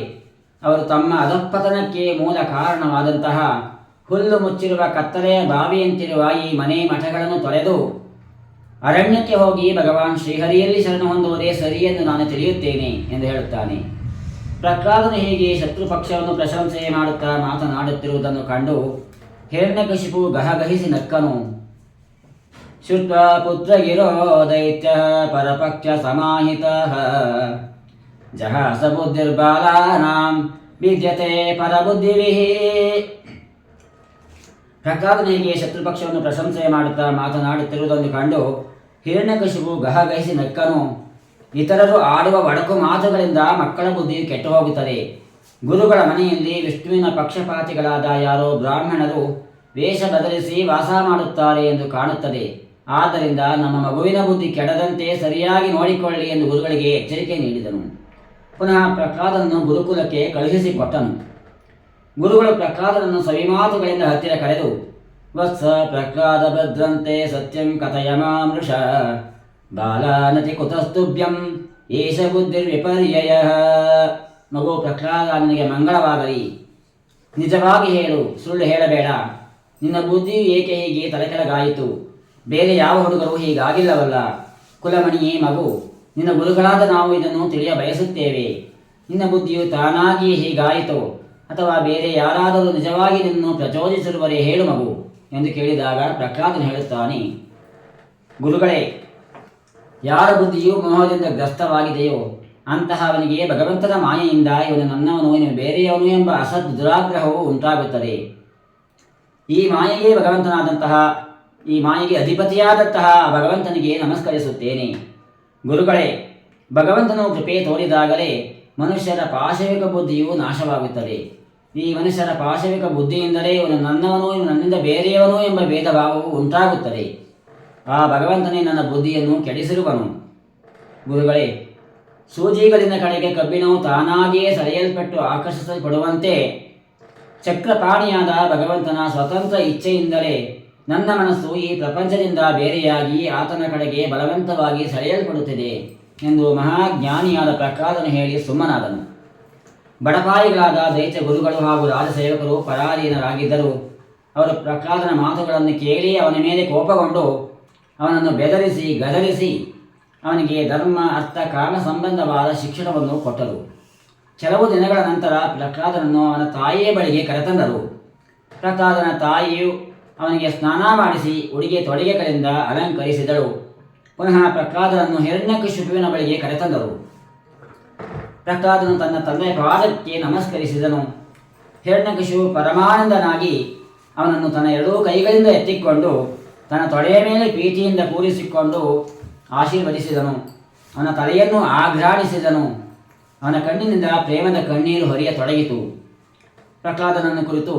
ಅವರು ತಮ್ಮ ಅಧಃಪತನಕ್ಕೆ ಮೂಲ ಕಾರಣವಾದಂತಹ ಹುಲ್ಲು ಮುಚ್ಚಿರುವ ಕತ್ತಲೆಯ ಬಾವಿಯಂತಿರುವ ಈ ಮನೆ ಮಠಗಳನ್ನು ತೊರೆದು ಅರಣ್ಯಕ್ಕೆ ಹೋಗಿ ಭಗವಾನ್ ಶ್ರೀಹರಿಯಲ್ಲಿ ಶರಣ ಹೊಂದುವುದೇ ಸರಿ ಎಂದು ನಾನು ತಿಳಿಯುತ್ತೇನೆ ಎಂದು ಹೇಳುತ್ತಾನೆ. ಪ್ರಹ್ಲಾದನು ಹೀಗೆ ಶತ್ರುಪಕ್ಷವನ್ನು ಪ್ರಶಂಸೆ ಮಾಡುತ್ತಾ ಮಾತನಾಡುತ್ತಿರುವುದನ್ನು ಕಂಡು ಹಿರಣ್ಯಕಶಿಪು ಗಹಗಹಿಸಿ ನಕ್ಕನು. ಶುತ್ವಾ ಪುತ್ರಗಿರೋ ದೈತ್ಯ ಪರಪಕ್ಷ ಸಮಾಹಿತಃ ಜಹಾಸ ಬುದ್ಧಿರ್ಬಾಲಾನಾಂ ವಿದ್ಯತೆ ಪರಬುದ್ಧಿವಿಹಿ. ಪ್ರಹ್ಲಾದನಿಗೆ ಶತ್ರುಪಕ್ಷವನ್ನು ಪ್ರಶಂಸೆ ಮಾಡುತ್ತಾ ಮಾತನಾಡುತ್ತಿರುವುದನ್ನು ಕಂಡು ಹಿರಣ್ಯಕಶಿಪು ಗಹಗಹಿಸಿ ನಕ್ಕನು. ಇತರರು ಆಡುವ ಒಡಕು ಮಾತುಗಳಿಂದ ಮಕ್ಕಳ ಬುದ್ಧಿಯು ಕೆಟ್ಟು ಹೋಗುತ್ತದೆ. ಗುರುಗಳ ಮನೆಯಲ್ಲಿ ವಿಷ್ಣುವಿನ ಪಕ್ಷಪಾತಿಗಳಾದ ಯಾರೋ ಬ್ರಾಹ್ಮಣರು ವೇಷ ಬದಲಿಸಿ ವಾಸ ಮಾಡುತ್ತಾರೆ ಎಂದು ಕಾಣುತ್ತದೆ. ಆದ್ದರಿಂದ ನಮ್ಮ ಮಗುವಿನ ಬುದ್ಧಿ ಕೆಡದಂತೆ ಸರಿಯಾಗಿ ನೋಡಿಕೊಳ್ಳಿ ಎಂದು ಗುರುಗಳಿಗೆ ಎಚ್ಚರಿಕೆ ನೀಡಿದನು. ಪುನಃ ಪ್ರಹ್ಲಾದನನ್ನು ಗುರುಕುಲಕ್ಕೆ ಕಳುಹಿಸಿಕೊಟ್ಟನು. ಗುರುಗಳು ಪ್ರಹ್ಲಾದನನ್ನು ಸವಿಮಾತುಗಳಿಂದ ಹತ್ತಿರ ಕರೆದು, ವತ್ಸ ಪ್ರಹ್ಲಾದ ಭದ್ರಂತೆ ಸತ್ಯಂ ಕಥಯಮಾಮೃಷ ಬಾಲಾನತಿ ಕುತಸ್ತುಭ್ಯಂ ಏಷ ಬುದ್ಧಿರ್ವಿಪರ್ಯಯ. ಮಗು ಪ್ರಹ್ಲಾದ, ನಿನಗೆ ಮಂಗಳವಾಗಲಿ. ನಿಜವಾಗಿ ಹೇಳು, ಸುಳ್ಳು ಹೇಳಬೇಡ. ನಿನ್ನ ಬುದ್ಧಿಯು ಏಕೆ ಹೀಗೆ ತಲೆಕೆಳಗಾಯಿತು? ಬೇರೆ ಯಾವ ಹುಡುಗರು ಹೀಗಾಗಿಲ್ಲವಲ್ಲ. ಕುಲಮಣಿಯೇ ಮಗು, ನಿನ್ನ ಗುರುಗಳಾದ ನಾವು ಇದನ್ನು ತಿಳಿಯ ಬಯಸುತ್ತೇವೆ. ನಿನ್ನ ಬುದ್ಧಿಯು ತಾನಾಗಿಯೇ ಹೀಗಾಯಿತು ಅಥವಾ ಬೇರೆ ಯಾರಾದರೂ ನಿಜವಾಗಿ ನಿನ್ನನ್ನು ಪ್ರಚೋದಿಸಿರುವರೇ ಹೇಳು ಮಗು ಎಂದು ಕೇಳಿದಾಗ ಪ್ರಹ್ಲಾದನು ಹೇಳುತ್ತಾನೆ, ಗುರುಗಳೇ, ಯಾರ ಬುದ್ಧಿಯು ಮೋಹದಿಂದ ಗ್ರಸ್ತವಾಗಿದೆಯೋ ಅಂತಹವನಿಗೆ ಭಗವಂತನ ಮಾಯೆಯಿಂದ ಇವನು ನನ್ನವನು ಇವನು ಬೇರೆಯವನು ಎಂಬ ಅಸತ್ ದುರಾಗ್ರಹವು ಉಂಟಾಗುತ್ತದೆ. ಈ ಮಾಯೆಗೆ ಅಧಿಪತಿಯಾದಂತಹ ಭಗವಂತನಿಗೆ ನಮಸ್ಕರಿಸುತ್ತೇನೆ. ಗುರುಗಳೇ, ಭಗವಂತನು ಕೃಪೆ ತೋರಿದಾಗಲೇ ಮನುಷ್ಯರ ಪಾಶವಿಕ ಬುದ್ಧಿಯು ನಾಶವಾಗುತ್ತದೆ. ಈ ಮನುಷ್ಯರ ಪಾಶವಿಕ ಬುದ್ಧಿಯಿಂದಲೇ ಇವನು ನನ್ನವನು ಇವನು ನನ್ನಿಂದ ಬೇರೆಯವನು ಎಂಬ ಭೇದ ಭಾವವು ಉಂಟಾಗುತ್ತದೆ. ಆ ಭಗವಂತನೇ ನನ್ನ ಬುದ್ಧಿಯನ್ನು ಕೆಡಿಸಿರುವನು. ಗುರುಗಳೇ, ಸೂಜಿಗಳಿನ ಕಡೆಗೆ ಕಬ್ಬಿಣವು ತಾನಾಗಿಯೇ ಸೆಳೆಯಲ್ಪಟ್ಟು ಆಕರ್ಷಿಸಲ್ಪಡುವಂತೆ ಚಕ್ರಪಾಣಿಯಾದ ಭಗವಂತನ ಸ್ವತಂತ್ರ ಇಚ್ಛೆಯಿಂದಲೇ ನನ್ನ ಮನಸ್ಸು ಈ ಪ್ರಪಂಚದಿಂದ ಬೇರೆಯಾಗಿ ಆತನ ಕಡೆಗೆ ಬಲವಂತವಾಗಿ ಸೆಳೆಯಲ್ಪಡುತ್ತಿದೆ ಎಂದು ಮಹಾಜ್ಞಾನಿಯಾದ ಪ್ರಹ್ಲಾದನು ಹೇಳಿ ಸುಮ್ಮನಾದನು. ಬಡಪಾಯಿಗಳಾದ ದೈತ್ಯ ಗುರುಗಳು ಹಾಗೂ ರಾಜಸೇವಕರು ಪರಾಧೀನರಾಗಿದ್ದರು. ಅವರು ಪ್ರಹ್ಲಾದನ ಮಾತುಗಳನ್ನು ಕೇಳಿ ಅವನ ಮೇಲೆ ಕೋಪಗೊಂಡು ಅವನನ್ನು ಬೆದರಿಸಿ ಗದರಿಸಿ ಅವನಿಗೆ ಧರ್ಮ ಅರ್ಥ ಕಾಮ ಸಂಬಂಧವಾದ ಶಿಕ್ಷಣವನ್ನು ಕೊಟ್ಟರು. ಕೆಲವು ದಿನಗಳ ನಂತರ ಪ್ರಹ್ಲಾದನನ್ನು ಅವನ ತಾಯಿಯ ಬಳಿಗೆ ಕರೆತಂದರು. ಪ್ರಹ್ಲಾದನ ತಾಯಿಯು ಅವನಿಗೆ ಸ್ನಾನ ಮಾಡಿಸಿ ಉಡುಗೆ ತೊಡುಗೆಗಳಿಂದ ಅಲಂಕರಿಸಿದಳು. ಪುನಃ ಪ್ರಹ್ಲಾದನನ್ನು ಹಿರಣ್ಯಕಶಿಪುವಿನ ಬಳಿಗೆ ಕರೆತಂದರು. ಪ್ರಹ್ಲಾದನು ತನ್ನ ತಂದೆಯ ಪಾದಕ್ಕೆ ನಮಸ್ಕರಿಸಿದನು. ಹಿರಣ್ಯಕಶಿಪು ಪರಮಾನಂದನಾಗಿ ಅವನನ್ನು ತನ್ನ ಎರಡೂ ಕೈಗಳಿಂದ ಎತ್ತಿಕೊಂಡು ತನ್ನ ತೊಡೆಯ ಮೇಲೆ ಪ್ರೀತಿಯಿಂದ ಕೂರಿಸಿಕೊಂಡು ಆಶೀರ್ವದಿಸಿದನು. ಅವನ ತಲೆಯನ್ನು ಆಘ್ರಾಣಿಸಿದನು. ಅವನ ಕಣ್ಣಿನಿಂದ ಪ್ರೇಮದ ಕಣ್ಣೀರು ಹರಿಯತೊಡಗಿತು. ಪ್ರಹ್ಲಾದನನ್ನು ಕುರಿತು,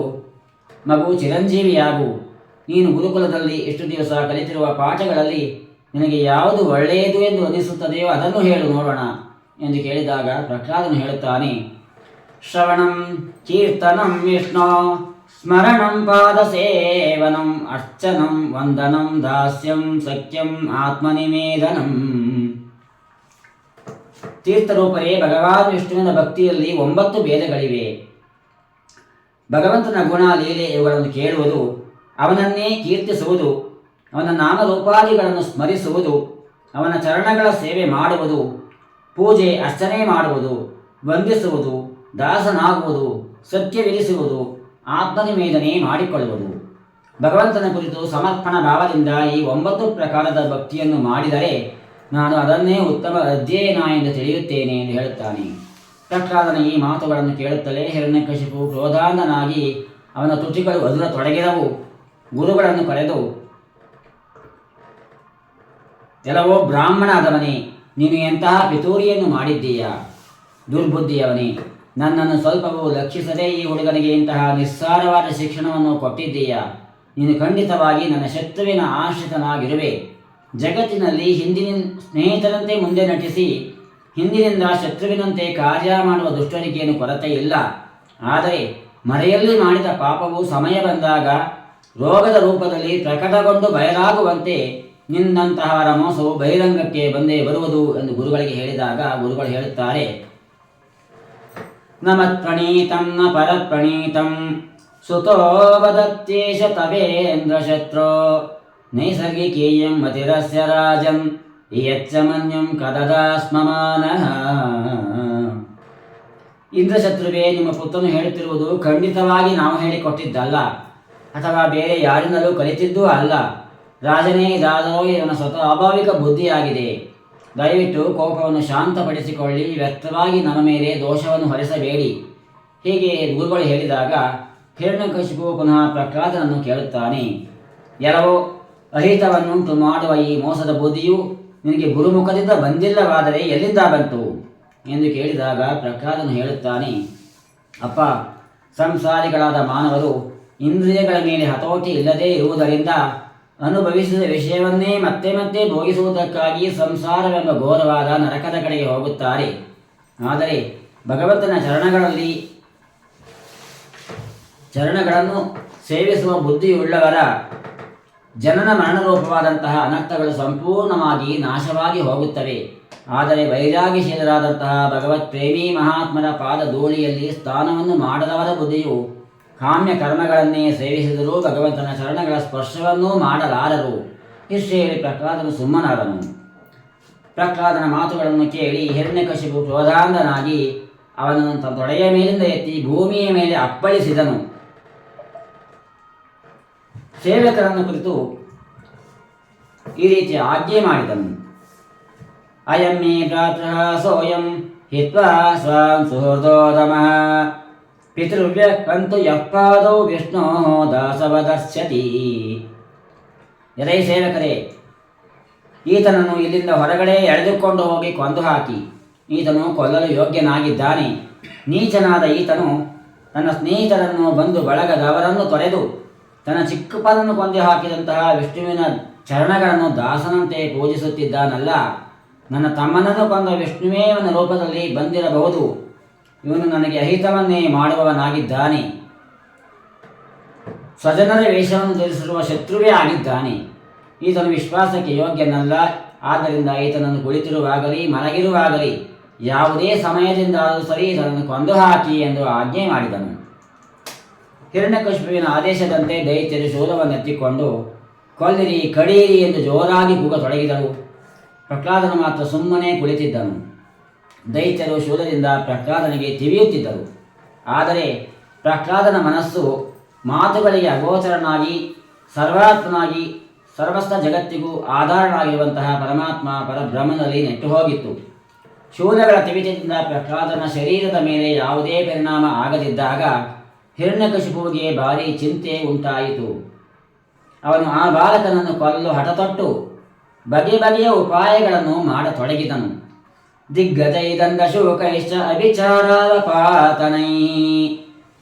ಮಗು, ಚಿರಂಜೀವಿಯಾಗು. ನೀನು ಗುರುಕುಲದಲ್ಲಿ ಎಷ್ಟು ದಿವಸ ಕಲಿತಿರುವ ಪಾಠಗಳಲ್ಲಿ ನಿನಗೆ ಯಾವುದು ಒಳ್ಳೆಯದು ಎಂದು ಅನಿಸುತ್ತದೆಯೋ ಅದನ್ನು ಹೇಳು ನೋಡೋಣ ಎಂದು ಕೇಳಿದಾಗ ಪ್ರಹ್ಲಾದನು ಹೇಳುತ್ತಾನೆ, ಶ್ರವಣಂ ಕೀರ್ತನಂ ವಿಷ್ಣು ಸ್ಮರಣಂ ಪಾದ ಸೇವನಂ ಅರ್ಚನಂ ವಂದನಂ ದಾಸ್ಯಂ ಸಖ್ಯಂ ಆತ್ಮನಿವೇದನಂ. ತೀರ್ಥರೂಪರೇ, ಭಗವಾನ್ ವಿಷ್ಣುವಿನ ಭಕ್ತಿಯಲ್ಲಿ 9 ಭೇದಗಳಿವೆ. ಭಗವಂತನ ಗುಣ, ಲೀಲೆ ಇವುಗಳನ್ನು ಕೇಳುವುದು, ಅವನನ್ನೇ ಕೀರ್ತಿಸುವುದು, ಅವನ ನಾಮರೂಪಾದಿಗಳನ್ನು ಸ್ಮರಿಸುವುದು, ಅವನ ಚರಣಗಳ ಸೇವೆ ಮಾಡುವುದು, ಪೂಜೆ ಅರ್ಚನೆ ಮಾಡುವುದು, ವಂದಿಸುವುದು, ದಾಸನಾಗುವುದು, ಸತ್ಯವಿರಿಸುವುದು, ಆತ್ಮನಿವೇದನೆ ಮಾಡಿಕೊಳ್ಳುವುದು. ಭಗವಂತನ ಕುರಿತು ಸಮರ್ಪಣ ಭಾವದಿಂದ ಈ 9 ಪ್ರಕಾರದ ಭಕ್ತಿಯನ್ನು ಮಾಡಿದರೆ ನಾನು ಅದನ್ನೇ ಉತ್ತಮ ಅಧ್ಯಯನ ಎಂದು ತಿಳಿಯುತ್ತೇನೆ ಎಂದು ಹೇಳುತ್ತಾನೆ. ಪ್ರಹ್ಲಾದನ ಈ ಮಾತುಗಳನ್ನು ಕೇಳುತ್ತಲೇ ಹಿರಣ್ಯಕಶಿಪು ಕ್ರೋಧಾಂಧನಾಗಿ ಅವನ ತುಟಿಗಳು ಅದುರತೊಡಗಿದವು. ಗುರುಗಳನ್ನು ಕರೆದು, ಎಲ್ಲವೋ ಬ್ರಾಹ್ಮಣಾದವನೇ, ನೀನು ಎಂತಹ ಪಿತೂರಿಯನ್ನು ಮಾಡಿದ್ದೀಯಾ? ದುರ್ಬುದ್ಧಿಯವನೇ, ನನ್ನನ್ನು ಸ್ವಲ್ಪವೂ ಲಕ್ಷಿಸದೆ ಈ ಹುಡುಗನಿಗೆ ಇಂತಹ ನಿಸ್ಸಾರವಾದ ಶಿಕ್ಷಣವನ್ನು ಕೊಟ್ಟಿದ್ದೀಯಾ? ನೀನು ಖಂಡಿತವಾಗಿ ನನ್ನ ಶತ್ರುವಿನ ಆಶ್ರಿತನಾಗಿರುವೆ. ಜಗತ್ತಿನಲ್ಲಿ ಹಿಂದಿನ ಸ್ನೇಹಿತರಂತೆ ಮುಂದೆ ನಟಿಸಿ ಹಿಂದಿನಿಂದ ಶತ್ರುವಿನಂತೆ ಕಾರ್ಯ ಮಾಡುವ ದುಷ್ಟರಿಗೇನು ಕೊರತೆ ಇಲ್ಲ. ಆದರೆ ಮರೆಯಲ್ಲಿ ಮಾಡಿದ ಪಾಪವು ಸಮಯ ಬಂದಾಗ ರೋಗದ ರೂಪದಲ್ಲಿ ಪ್ರಕಟಗೊಂಡು ಬಯಲಾಗುವಂತೆ ನಿನ್ನಂತಹವರ ಮೋಸವು ಬಹಿರಂಗಕ್ಕೆ ಬಂದೇ ಬರುವುದು ಎಂದು ಗುರುಗಳಿಗೆ ಹೇಳಿದಾಗ ಗುರುಗಳು ಹೇಳುತ್ತಾರೆ, ನ ಮತ್ಪ್ರಣೀತಂ ನ ಪರಪ್ರಣೀತಂ ಸುತೋ ವದತ್ಯೇಷ ತವೇಂದ್ರ ಶತ್ರೋ ನೈಸರ್ಗಿಕೀಯಂ ಮತಿರಸ್ಯ ರಾಜಂ ಯಚ್ಚ ಮನ್ಯಂ ಕದದಾ ಸ್ಮಮಾನಃ. ಇಂದ್ರಶತ್ರುವೇ, ನಿಮ್ಮ ಪುತ್ರನು ಹೇಳುತ್ತಿರುವುದು ಖಂಡಿತವಾಗಿ ನಾವು ಹೇಳಿಕೊಟ್ಟಿದ್ದಲ್ಲ ಅಥವಾ ಬೇರೆ ಯಾರಿಂದಲೂ ಕಲಿತಿದ್ದೂ ಅಲ್ಲ. ರಾಜನೇ ಇದಾದರೂ ಇವನ ಸ್ವಾಭಾವಿಕ ಬುದ್ಧಿಯಾಗಿದೆ. ದಯವಿಟ್ಟು ಕೋಪವನ್ನು ಶಾಂತಪಡಿಸಿಕೊಳ್ಳಿ, ವ್ಯರ್ಥವಾಗಿ ನಮ್ಮ ಮೇಲೆ ದೋಷವನ್ನು ಹೊರಿಸಬೇಡಿ. ಹೀಗೆ ಗುರುಗಳು ಹೇಳಿದಾಗ ಹಿರಣ್ಯಕಶಿಪು ಪುನಃ ಪ್ರಹ್ಲಾದನನ್ನು ಕೇಳುತ್ತಾನೆ, ಎಲ್ಲವೋ ಅಹಿತವನ್ನುಂಟು ಮಾಡುವ ಈ ಮೋಸದ ಬುದ್ಧಿಯು ನಿನಗೆ ಗುರುಮುಖದಿಂದ ಬಂದಿಲ್ಲವಾದರೆ ಎಲ್ಲಿಂದ ಬಂತು ಎಂದು ಕೇಳಿದಾಗ ಪ್ರಹ್ಲಾದನು ಹೇಳುತ್ತಾನೆ, ಅಪ್ಪ, ಸಂಸಾರಿಗಳಾದ ಮಾನವರು ಇಂದ್ರಿಯಗಳ ಮೇಲೆ ಹತೋಟಿ ಇಲ್ಲದೇ ಇರುವುದರಿಂದ ಅನುಭವಿಸಿದ ವಿಷಯವನ್ನೇ ಮತ್ತೆ ಮತ್ತೆ ಭೋಗಿಸುವುದಕ್ಕಾಗಿ ಸಂಸಾರವೆಂಬ ಘೋರವಾದ ನರಕದ ಕಡೆಗೆ ಹೋಗುತ್ತಾರೆ. ಆದರೆ ಭಗವಂತನ ಚರಣಗಳನ್ನು ಸೇವಿಸುವ ಬುದ್ಧಿಯುಳ್ಳವರ ಜನನ ಮರಣರೂಪವಾದಂತಹ ಅನರ್ಥಗಳು ಸಂಪೂರ್ಣವಾಗಿ ನಾಶವಾಗಿ ಹೋಗುತ್ತವೆ. ಆದರೆ ವೈರಾಗ್ಯಶೀಲರಾದಂತಹ ಭಗವತ್ ಪ್ರೇಮಿ ಮಹಾತ್ಮರ ಪಾದ ಧೂಳಿಯಲ್ಲಿ ಸ್ಥಾನವನ್ನು ಮಾಡದವರ ಬುದ್ಧಿಯು ಕಾಮ್ಯ ಕರ್ಮಗಳನ್ನೇ ಸೇವಿಸಿದರೂ ಭಗವಂತನ ಚರಣಗಳ ಸ್ಪರ್ಶವನ್ನೂ ಮಾಡಲಾರರು. ಇಷ್ಟು ಹೇಳಿ ಪ್ರಹ್ಲಾದನು ಸುಮ್ಮನಾದನು. ಪ್ರಹ್ಲಾದನ ಮಾತುಗಳನ್ನು ಕೇಳಿ ಹಿರಣ್ಯಕಶಿಪು ಕ್ರೋಧಾಂಧನಾಗಿ ಅವನನ್ನು ತನ್ನ ತೊಡೆಯ ಮೇಲಿಂದ ಎತ್ತಿ ಭೂಮಿಯ ಮೇಲೆ ಅಪ್ಪಳಿಸಿದನು. ಸೇವಕರನ್ನು ಕುರಿತು ಈ ರೀತಿ ಆಜ್ಞೆ ಮಾಡಿದನು, ಅಯಂ ಮೇ ಭ್ರಾತೃ ಸೋಯಂ ಹಿತ್ವಾ ಸ್ವಾಂ ಸುಹೃದೋದಮಃ ಪಿತೃವ್ಯ ಕಂತು ಯಪ್ಪಾದೌ ವಿಷ್ಣೋ ದಾಸವದರ್ಶತಿ. ಎಲೈ ಸೇವಕರೇ, ಈತನನ್ನು ಇಲ್ಲಿಂದ ಹೊರಗಡೆ ಎಳೆದುಕೊಂಡು ಹೋಗಿ ಕೊಂದು ಹಾಕಿ. ಈತನು ಕೊಲ್ಲಲು ಯೋಗ್ಯನಾಗಿದ್ದಾನೆ. ನೀಚನಾದ ಈತನು ತನ್ನ ಸ್ನೇಹಿತರನ್ನು ಬಂದು ಬಳಗದವರನ್ನು ತೊರೆದು ತನ್ನ ಚಿಕ್ಕಪ್ಪನನ್ನು ಕೊಂದು ಹಾಕಿದಂತಹ ವಿಷ್ಣುವಿನ ಚರಣಗಳನ್ನು ದಾಸನಂತೆ ಪೂಜಿಸುತ್ತಿದ್ದಾನಲ್ಲ. ನನ್ನ ತಮ್ಮನನ್ನು ಕೊಂದ ವಿಷ್ಣುವೇ ಇವನ ರೂಪದಲ್ಲಿ ಬಂದಿರಬಹುದು. ಇವನು ನನಗೆ ಅಹಿತವನ್ನೇ ಮಾಡುವವನಾಗಿದ್ದಾನೆ. ಸ್ವಜನರ ವೇಷವನ್ನು ಧರಿಸಿರುವ ಶತ್ರುವೇ ಆಗಿದ್ದಾನೆ. ಈತನು ವಿಶ್ವಾಸಕ್ಕೆ ಯೋಗ್ಯನಲ್ಲ. ಆದ್ದರಿಂದ ಈತನನ್ನು ಕುಳಿತಿರುವಾಗಲಿ ಮಲಗಿರುವಾಗಲಿ ಯಾವುದೇ ಸಮಯದಿಂದಾದರೂ ಸರಿ ಈತನನ್ನು ಕೊಂದು ಹಾಕಿ ಎಂದು ಆಜ್ಞೆ ಮಾಡಿದನು. ಹಿರಣ್ಯಕಶಿಪುವಿನ ಆದೇಶದಂತೆ ದೈತ್ಯರು ಶೂಲವನ್ನೆತ್ತಿಕೊಂಡು ಕೊಲ್ಲಿರಿ, ಕಡಿಯಿರಿ ಎಂದು ಜೋರಾಗಿ ಕೂಗತೊಡಗಿದರು. ಪ್ರಹ್ಲಾದನು ಮಾತ್ರ ಸುಮ್ಮನೆ ಕುಳಿತಿದ್ದನು. ದೈತ್ಯರು ಶೂಲದಿಂದ ಪ್ರಹ್ಲಾದನಿಗೆ ತಿವಿಯುತ್ತಿದ್ದರು. ಆದರೆ ಪ್ರಹ್ಲಾದನ ಮನಸ್ಸು ಮಾತುಗಳಿಗೆ ಅಗೋಚರನಾಗಿ ಸರ್ವಾತ್ಮನಾಗಿ ಸರ್ವಸ್ಥ ಜಗತ್ತಿಗೂ ಆಧಾರನಾಗಿರುವಂತಹ ಪರಮಾತ್ಮ ಪರಬ್ರಹ್ಮನಲ್ಲಿ ನೆಟ್ಟು ಹೋಗಿತ್ತು. ಶೂಲಗಳ ತಿವಿತದಿಂದ ಪ್ರಹ್ಲಾದನ ಶರೀರದ ಮೇಲೆ ಯಾವುದೇ ಪರಿಣಾಮ ಆಗದಿದ್ದಾಗ ಹಿರಣ್ಯಕಶಿಪುವಿಗೆ ಭಾರಿ ಚಿಂತೆ ಉಂಟಾಯಿತು. ಅವನು ಆ ಬಾಲಕನನ್ನು ಕೊಲ್ಲಲು ಹಠತೊಟ್ಟು ಬಗೆ ಬಗೆಯ ಉಪಾಯಗಳನ್ನು ಮಾಡತೊಡಗಿದನು. ದಿಗ್ಗಜೈದಂಡ ಶೋಕೈಶ್ಚ ಅಭಿಚಾರಾವಪಾತನೈ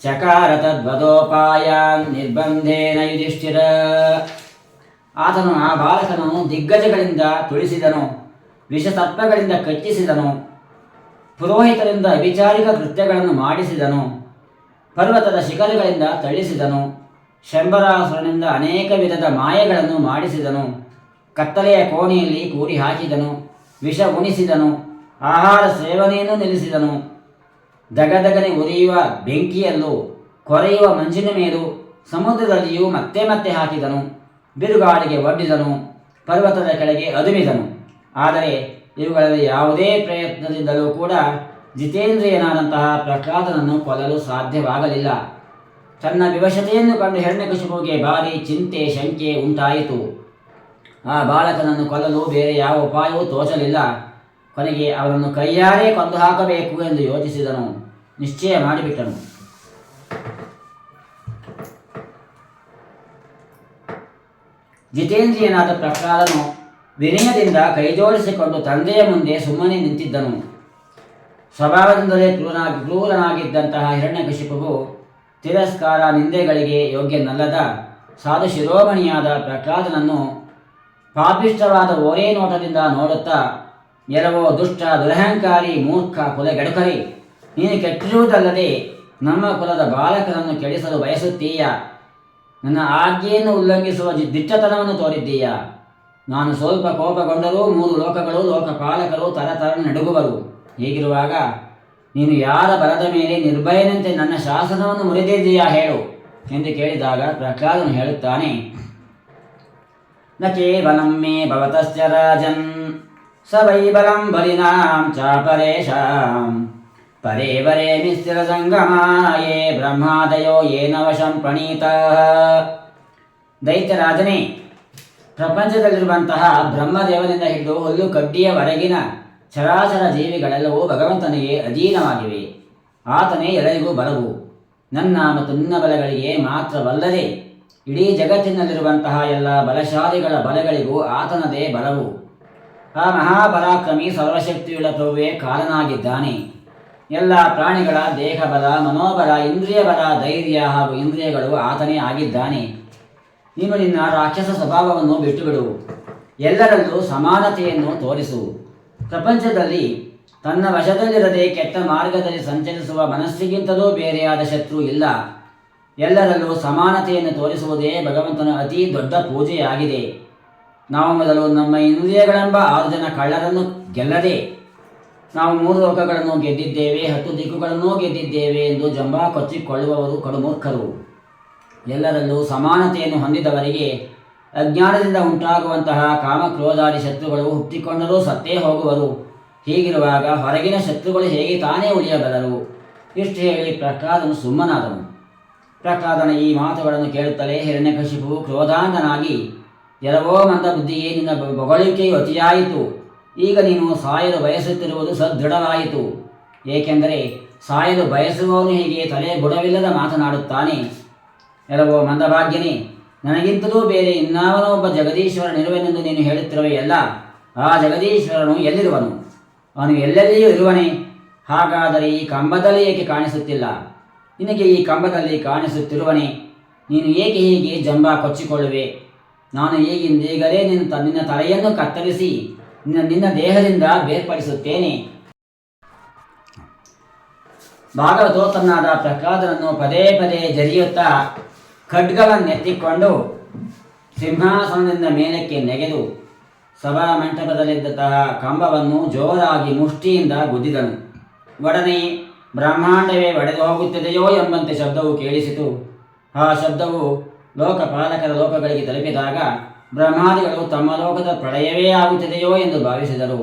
ಚಕಾರ ತದ್ವದೋಪಾಯಾನ್ ನಿರ್ಬಂಧೇನ ಯುಧಿಷ್ಠಿರ. ಆತನು ಆ ಬಾಲಕನನ್ನು ದಿಗ್ಗಜಗಳಿಂದ ತುಳಿಸಿದನು, ವಿಷಸರ್ಪಗಳಿಂದ ಕಚ್ಚಿಸಿದನು, ಪುರೋಹಿತರಿಂದ ಅಭಿಚಾರಿಕ ಕೃತ್ಯಗಳನ್ನು ಮಾಡಿಸಿದನು, ಪರ್ವತದ ಶಿಖರಗಳಿಂದ ತಳ್ಳಿಸಿದನು, ಶಂಬರಾಸುರನಿಂದ ಅನೇಕ ವಿಧದ ಮಾಯೆಗಳನ್ನು ಮಾಡಿಸಿದನು, ಕತ್ತಲೆಯ ಕೋಣೆಯಲ್ಲಿ ಕೂಡಿ ಹಾಕಿದನು, ವಿಷ ಉಣಿಸಿದನು, ಆಹಾರ ಸೇವನೆಯನ್ನು ನಿಲ್ಲಿಸಿದನು, ದಗದಗನೆ ಉರಿಯುವ ಬೆಂಕಿಯಲ್ಲೂ ಕೊರೆಯುವ ಮಂಜಿನ ಮೇಲೂ ಸಮುದ್ರದಲ್ಲಿಯೂ ಮತ್ತೆ ಮತ್ತೆ ಹಾಕಿದನು, ಬಿರುಗಾಳಿಗೆ ಒಡ್ಡಿದನು, ಪರ್ವತದ ಕೆಳಗೆ ಅದುಮಿದನು. ಆದರೆ ಇವುಗಳಲ್ಲಿ ಯಾವುದೇ ಪ್ರಯತ್ನದಿಂದಲೂ ಕೂಡ ಜಿತೇಂದ್ರಿಯನಾದಂತಹ ಪ್ರಹ್ಲಾದನನ್ನು ಕೊಲ್ಲಲು ಸಾಧ್ಯವಾಗಲಿಲ್ಲ. ತನ್ನ ವಿವಶತೆಯನ್ನು ಕಂಡು ಹಿರಣ್ಯಕಶಿಪುವಿಗೆ ಭಾರಿ ಚಿಂತೆ ಶಂಕೆ ಉಂಟಾಯಿತು. ಆ ಬಾಲಕನನ್ನು ಕೊಲ್ಲಲು ಬೇರೆ ಯಾವ ಉಪಾಯವೂ ತೋಚಲಿಲ್ಲ. ಕೊನೆಗೆ ಅವನನ್ನು ಕೈಯಾರೆ ಕೊಂದು ಹಾಕಬೇಕು ಎಂದು ಯೋಚಿಸಿದನು, ನಿಶ್ಚಯ ಮಾಡಿಬಿಟ್ಟನು. ಜಿತೇಂದ್ರಿಯನಾದ ಪ್ರಹ್ಲಾದನು ವಿನಯದಿಂದ ಕೈಜೋಡಿಸಿಕೊಂಡು ತಂದೆಯ ಮುಂದೆ ಸುಮ್ಮನೆ ನಿಂತಿದ್ದನು. ಸ್ವಭಾವದಿಂದಲೇ ಕ್ರೂರನಾಗಿದ್ದಂತಹ ಹಿರಣ್ಯಕಶಿಪುವು ತಿರಸ್ಕಾರ ನಿಂದೆಗಳಿಗೆ ಯೋಗ್ಯನಲ್ಲದ ಸಾಧು ಶಿರೋಮಣಿಯಾದ ಪ್ರಹ್ಲಾದನನ್ನು ಪಾಪಿಷ್ಟವಾದ ಓರೇ ನೋಟದಿಂದ ನೋಡುತ್ತಾ, ಎಲ್ಲವೋ ದುಷ್ಟ, ದುರಹಂಕಾರಿ, ಮೂರ್ಖ, ಕುಲಗೆಡುಕರಿ, ನೀನು ಕೆಟ್ಟಿರುವುದಲ್ಲದೆ ನಮ್ಮ ಕುಲದ ಬಾಲಕನನ್ನು ಕೆಡಿಸಲು ಬಯಸುತ್ತೀಯ. ನನ್ನ ಆಜ್ಞೆಯನ್ನು ಉಲ್ಲಂಘಿಸುವ ದಿಟ್ಟತನವನ್ನು ತೋರಿದ್ದೀಯ. ನಾನು ಸ್ವಲ್ಪ ಕೋಪಗೊಂಡರೂ 3 ಲೋಕಗಳು ಲೋಕಪಾಲಕರು ತರತರ ನಡುಗುವರು. ಹೀಗಿರುವಾಗ ನೀನು ಯಾರ ಬಲದ ಮೇಲೆ ನಿರ್ಭಯನಂತೆ ನನ್ನ ಶಾಸನವನ್ನು ಮುರಿದಿದ್ದೀಯಾ ಹೇಳು ಎಂದು ಕೇಳಿದಾಗ ಪ್ರಹ್ಲಾದನು ಹೇಳುತ್ತಾನೆ, ನ ಕೇವಲಂ ಮೇ ಭವತಸ್ಯ ರಾಜನ್ ಸ ವೈ ಬಲಂ ಬಲಿನಾಂ ಚಾಪರೇಶಾಂ ಪರೇ ವರೇ ಮಿಸ್ತಿರ ಸಂಗಮಾಯೇ ಬ್ರಹ್ಮಾದಯೋ ಯೇನ ವಶಂ ಪ್ರಣೀತಃ. ದೈತ್ಯರಾಜನೇ, ಪ್ರಪಂಚದಲ್ಲಿರುವಂತಹ ಬ್ರಹ್ಮದೇವನಿಂದ ಹಿಡಿದು ಹುಲ್ಲು ಕಡ್ಡಿಯವರೆಗಿನ ಚರಾಚರ ಜೀವಿಗಳೆಲ್ಲವೂ ಭಗವಂತನಿಗೆ ಅಧೀನವಾಗಿವೆ. ಆತನೇ ಎಲ್ಲರಿಗೂ ಬಲವು. ನನ್ನ ಮತ್ತು ನಿನ್ನ ಬಲಗಳಿಗೆ ಮಾತ್ರವಲ್ಲದೆ ಇಡೀ ಜಗತ್ತಿನಲ್ಲಿರುವಂತಹ ಎಲ್ಲ ಬಲಶಾಲಿಗಳ ಬಲಗಳಿಗೂ ಆತನದೇ ಬಲವು. ಆ ಮಹಾಪರಾಕ್ರಮಿ ಸರ್ವಶಕ್ತಿಯುಳ್ಳ ಪ್ರಭುವೇ ಕಾರಣನಾಗಿದ್ದಾನೆ. ಎಲ್ಲ ಪ್ರಾಣಿಗಳ ದೇಹ ಬಲ, ಮನೋಬಲ, ಇಂದ್ರಿಯ ಬಲ, ಧೈರ್ಯ ಹಾಗೂ ಇಂದ್ರಿಯಗಳು ಆತನೇ ಆಗಿದ್ದಾನೆ. ನೀನು ನಿನ್ನ ರಾಕ್ಷಸ ಸ್ವಭಾವವನ್ನು ಬಿಟ್ಟುಬಿಡು. ಎಲ್ಲರಲ್ಲೂ ಸಮಾನತೆಯನ್ನು ತೋರಿಸು. ಪ್ರಪಂಚದಲ್ಲಿ ತನ್ನ ವಶದಲ್ಲಿರದೆ ಕೆಟ್ಟ ಮಾರ್ಗದಲ್ಲಿ ಸಂಚರಿಸುವ ಮನಸ್ಸಿಗಿಂತಲೂ ಬೇರೆಯಾದ ಶತ್ರು ಇಲ್ಲ. ಎಲ್ಲರಲ್ಲೂ ಸಮಾನತೆಯನ್ನು ತೋರಿಸುವುದೇ ಭಗವಂತನ ಅತಿ ದೊಡ್ಡ ಪೂಜೆಯಾಗಿದೆ. ನಾವು ಮೊದಲು ನಮ್ಮ ಇಂದ್ರಿಯಗಳೆಂಬ 6 ಜನ ಕಳ್ಳರನ್ನು ಗೆಲ್ಲದೆ ನಾವು 3 ಲೋಕಗಳನ್ನು ಗೆದ್ದಿದ್ದೇವೆ, 10 ದಿಕ್ಕುಗಳನ್ನೂ ಗೆದ್ದಿದ್ದೇವೆ ಎಂದು ಜಂಬ ಕೊಚ್ಚಿಕೊಳ್ಳುವವರು ಕಡುಮೂರ್ಖರು. ಎಲ್ಲರಲ್ಲೂ ಸಮಾನತೆಯನ್ನು ಹೊಂದಿದವರಿಗೆ ಅಜ್ಞಾನದಿಂದ ಉಂಟಾಗುವಂತಹ ಕಾಮಕ್ರೋಧಾದಿ ಶತ್ರುಗಳು ಹುಟ್ಟಿಕೊಂಡರೂ ಸತ್ತೇ ಹೋಗುವರು. ಹೀಗಿರುವಾಗ ಹೊರಗಿನ ಶತ್ರುಗಳು ಹೇಗೆ ತಾನೇ ಉಳಿಯಬಲ್ಲರು? ಇಷ್ಟು ಹೇಳಿ ಪ್ರಹ್ಲಾದನು ಸುಮ್ಮನಾದನು. ಪ್ರಹ್ಲಾದನ ಈ ಮಾತುಗಳನ್ನು ಕೇಳುತ್ತಲೇ ಹಿರಣ್ಯಕಶಿಪು ಕ್ರೋಧಾಂಧನಾಗಿ, ಎರವೋ ಮಂದ ಬುದ್ಧಿಯೇ, ನಿನ್ನ ಬೊಗಳಿಕೆಯು ಅತಿಯಾಯಿತು. ಈಗ ನೀನು ಸಾಯಲು ಬಯಸುತ್ತಿರುವುದು ಸದೃಢವಾಯಿತು. ಏಕೆಂದರೆ ಸಾಯಲು ಬಯಸುವವನು ಹೀಗೆ ತಲೆ ಬುಡವಿಲ್ಲದ ಮಾತನಾಡುತ್ತಾನೆ. ಎಲ್ಲವೋ ಮಂದಭಾಗ್ಯನೇ, ನನಗಿಂತಲೂ ಬೇರೆ ಇನ್ನಾವನೋ ಒಬ್ಬ ಜಗದೀಶ್ವರನಿರುವನೆಂದು ನೀನು ಹೇಳುತ್ತಿರುವೆಯಲ್ಲ. ಆ ಜಗದೀಶ್ವರನು ಎಲ್ಲಿರುವನು? ಅವನು ಎಲ್ಲೆಲ್ಲಿಯೂ ಇರುವನೇ? ಹಾಗಾದರೆ ಈ ಕಂಬದಲ್ಲಿ ಏಕೆ ಕಾಣಿಸುತ್ತಿಲ್ಲ? ನಿನಗೆ ಈ ಕಂಬದಲ್ಲಿ ಕಾಣಿಸುತ್ತಿರುವನೇ? ನೀನು ಏಕೆ ಹೀಗೆ ಜಂಬ ಕೊಚ್ಚಿಕೊಳ್ಳುವೆ? ನಾನು ಈಗಿಂದೀಗಲೇ ನಿನ್ನ ತಲೆಯನ್ನು ಕತ್ತರಿಸಿ ನಿನ್ನ ದೇಹದಿಂದ ಬೇರ್ಪಡಿಸುತ್ತೇನೆ. ಭಾಗವತೋತ್ತಮನಾದ ಪ್ರಹ್ಲಾದನನ್ನು ಪದೇ ಪದೇ ಜರಿಯುತ್ತಾ ಖಡ್ಗವನ್ನೆತ್ತಿಕೊಂಡು ಸಿಂಹಾಸನದಿಂದ ಮೇಲಕ್ಕೆ ನೆಗೆದು ಸಭಾ ಮಂಟಪದಲ್ಲಿದ್ದಂತಹ ಕಂಬವನ್ನು ಜೋರಾಗಿ ಮುಷ್ಟಿಯಿಂದ ಗುದ್ದಿದನು. ಒಡನೆ ಬ್ರಹ್ಮಾಂಡವೇ ಒಡೆದು ಹೋಗುತ್ತದೆಯೋ ಎಂಬಂತೆ ಶಬ್ದವು ಕೇಳಿಸಿತು. ಆ ಶಬ್ದವು ಲೋಕಪಾಲಕರ ಲೋಕಗಳಿಗೆ ತಲುಪಿದಾಗ ಬ್ರಹ್ಮಾದಿಗಳು ತಮ್ಮ ಲೋಕದ ಪ್ರಳಯವೇ ಆಗುತ್ತದೆಯೋ ಎಂದು ಭಾವಿಸಿದರು.